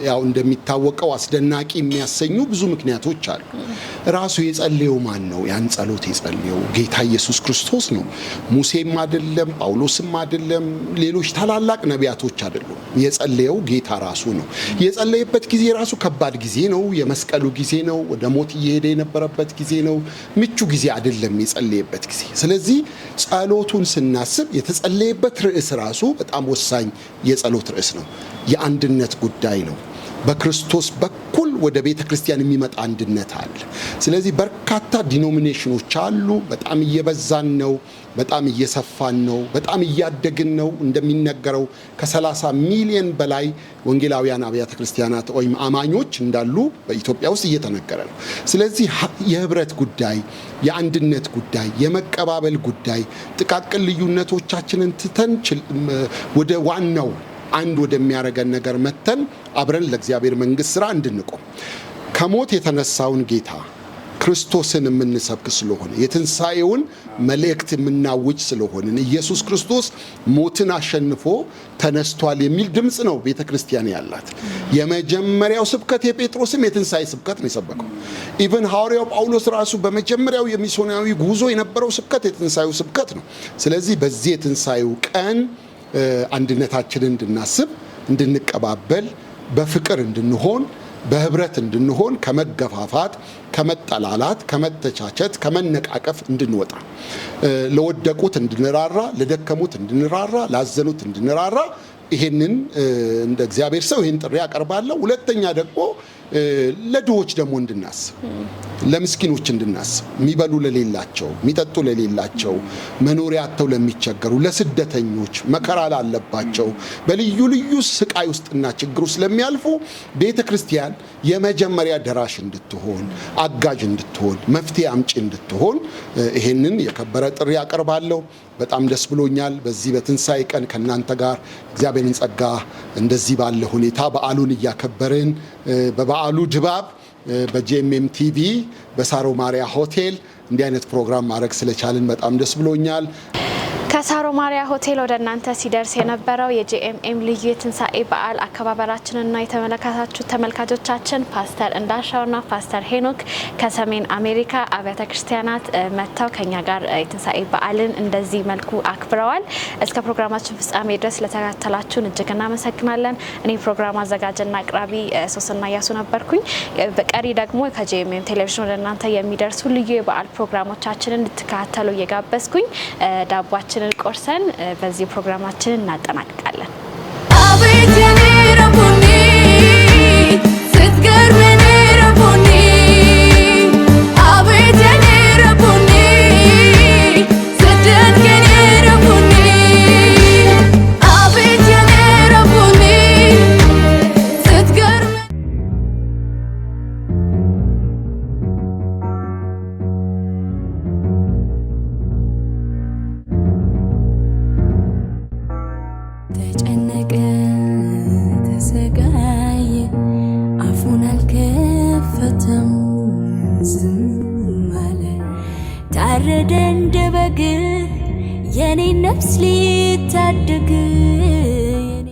ያው እንደሚታወቀው አስደናቂ የሚያሰኙ ብዙ ምክንያቶች አሉ። ራሱ የጸለየው ማን ነው? ያን ጸሎት የጸለየው ጌታ ኢየሱስ ክርስቶስ ነው። ሙሴም አይደለም፣ ጳውሎስም አይደለም፣ ሌሎች ታላላቅ ነቢያቶች አይደሉም። የጸለየው ጌታ ራሱ ነው። የጸለየበት ጊዜ ራሱ ከባድ ጊዜ ነው። የመስቀሉ ጊዜ ነው። ወደ ሞት እየሄደ የነበረበት ጊዜ ነው። ምቹ ጊዜ አይደለም የጸለየበት ጊዜ። ስለዚህ ጸሎቱን ስናስብ የተጸለየበት ርዕስ ራሱ በጣም ወሳኝ የጸሎት ርዕስ ነው። የአንድነት ጉዳይ ነው። በክርስቶስ በኩል ወደ ቤተ ክርስቲያን የሚመጣ አንድነት አለ። ስለዚህ በርካታ ዲኖሚኔሽኖች አሉ። በጣም እየበዛን ነው። በጣም እየሰፋን ነው። በጣም እያደግን ነው። እንደሚነገረው ከ30 ሚሊዮን በላይ ወንጌላውያን አብያተ ክርስቲያናት ወይም አማኞች እንዳሉ በኢትዮጵያ ውስጥ እየተነገረ ነው። ስለዚህ የህብረት ጉዳይ፣ የአንድነት ጉዳይ፣ የመቀባበል ጉዳይ፣ ጥቃቅን ልዩነቶቻችንን ትተን ወደ ዋናው አንድ ወደሚያረገን ነገር መተን አብረን ለእግዚአብሔር መንግስት ስራ እንድንቆም ከሞት የተነሳውን ጌታ ክርስቶስን የምንሰብክ ስለሆነ የትንሳኤውን መልእክት የምናውጅ ስለሆነ ኢየሱስ ክርስቶስ ሞትን አሸንፎ ተነስቷል የሚል ድምጽ ነው ቤተ ክርስቲያን ያላት። የመጀመሪያው ስብከት የጴጥሮስም የትንሳኤ ስብከት ነው የሰበከው። ኢቭን ሐዋርያው ጳውሎስ ራሱ በመጀመሪያው የሚስዮናዊ ጉዞ የነበረው ስብከት የትንሳኤው ስብከት ነው። ስለዚህ በዚህ የትንሳኤው ቀን አንድነታችንን እንድናስብ፣ እንድንቀባበል፣ በፍቅር እንድንሆን፣ በህብረት እንድንሆን፣ ከመገፋፋት፣ ከመጠላላት፣ ከመተቻቸት፣ ከመነቃቀፍ እንድንወጣ፣ ለወደቁት እንድንራራ፣ ለደከሙት እንድንራራ፣ ላዘኑት እንድንራራ ይሄንን እንደ እግዚአብሔር ሰው ይሄን ጥሪ ያቀርባለሁ። ሁለተኛ ደግሞ ለድሆች ደግሞ እንድናስብ፣ ለምስኪኖች እንድናስብ፣ የሚበሉ ለሌላቸው፣ የሚጠጡ ለሌላቸው፣ መኖሪያ አጥተው ለሚቸገሩ፣ ለስደተኞች፣ መከራ ላለባቸው፣ በልዩ ልዩ ስቃይ ውስጥና ችግር ውስጥ ለሚያልፉ ቤተ ክርስቲያን የመጀመሪያ ደራሽ እንድትሆን፣ አጋዥ እንድትሆን፣ መፍትሄ አምጪ እንድትሆን ይሄንን የከበረ ጥሪ ያቀርባለሁ። በጣም ደስ ብሎኛል በዚህ በትንሳኤ ቀን ከናንተ ጋር እግዚአብሔርን ጸጋ እንደዚህ ባለ ሁኔታ በዓሉን እያከበርን በበዓሉ ድባብ በጂኤምኤም ቲቪ በሳሮ ማሪያ ሆቴል እንዲህ አይነት ፕሮግራም ማድረግ ስለቻልን በጣም ደስ ብሎኛል። ከሳሮ ማሪያ ሆቴል ወደ እናንተ ሲደርስ የነበረው የጂኤምኤም ልዩ የትንሳኤ በዓል አከባበራችንና የተመለከታችሁ ተመልካቾቻችን ፓስተር እንዳሻውና ፓስተር ሄኖክ ከሰሜን አሜሪካ አብያተ ክርስቲያናት መጥተው ከኛ ጋር የትንሳኤ በዓልን እንደዚህ መልኩ አክብረዋል። እስከ ፕሮግራማችን ፍጻሜ ድረስ ለተከታተላችሁን እጅግ እናመሰግናለን። እኔ ፕሮግራም አዘጋጅና አቅራቢ ሶስና ያሱ ነበርኩኝ። በቀሪ ደግሞ ከጂኤምኤም ቴሌቪዥን ወደ እናንተ የሚደርሱ ልዩ የበዓል ፕሮግራሞቻችንን እንድትከታተሉ እየጋበዝኩኝ ዳቧችን ቆርሰን በዚህ ፕሮግራማችን እናጠናቅቃለን። አቤት የኔ ረቡኒ ስትገርመኝ ረቡኒ አቤት የኔ ረቡኒ ስትደንቀኝ ረቡኒ አቤት የኔ ረቡኒ ስትገርመኝ ተጨነቀ፣ ተሰቃየ፣ አፉን አልከፈተም፣ ዝም አለ። ታረደ እንደ በግ የኔን ነፍስ ሊታደግ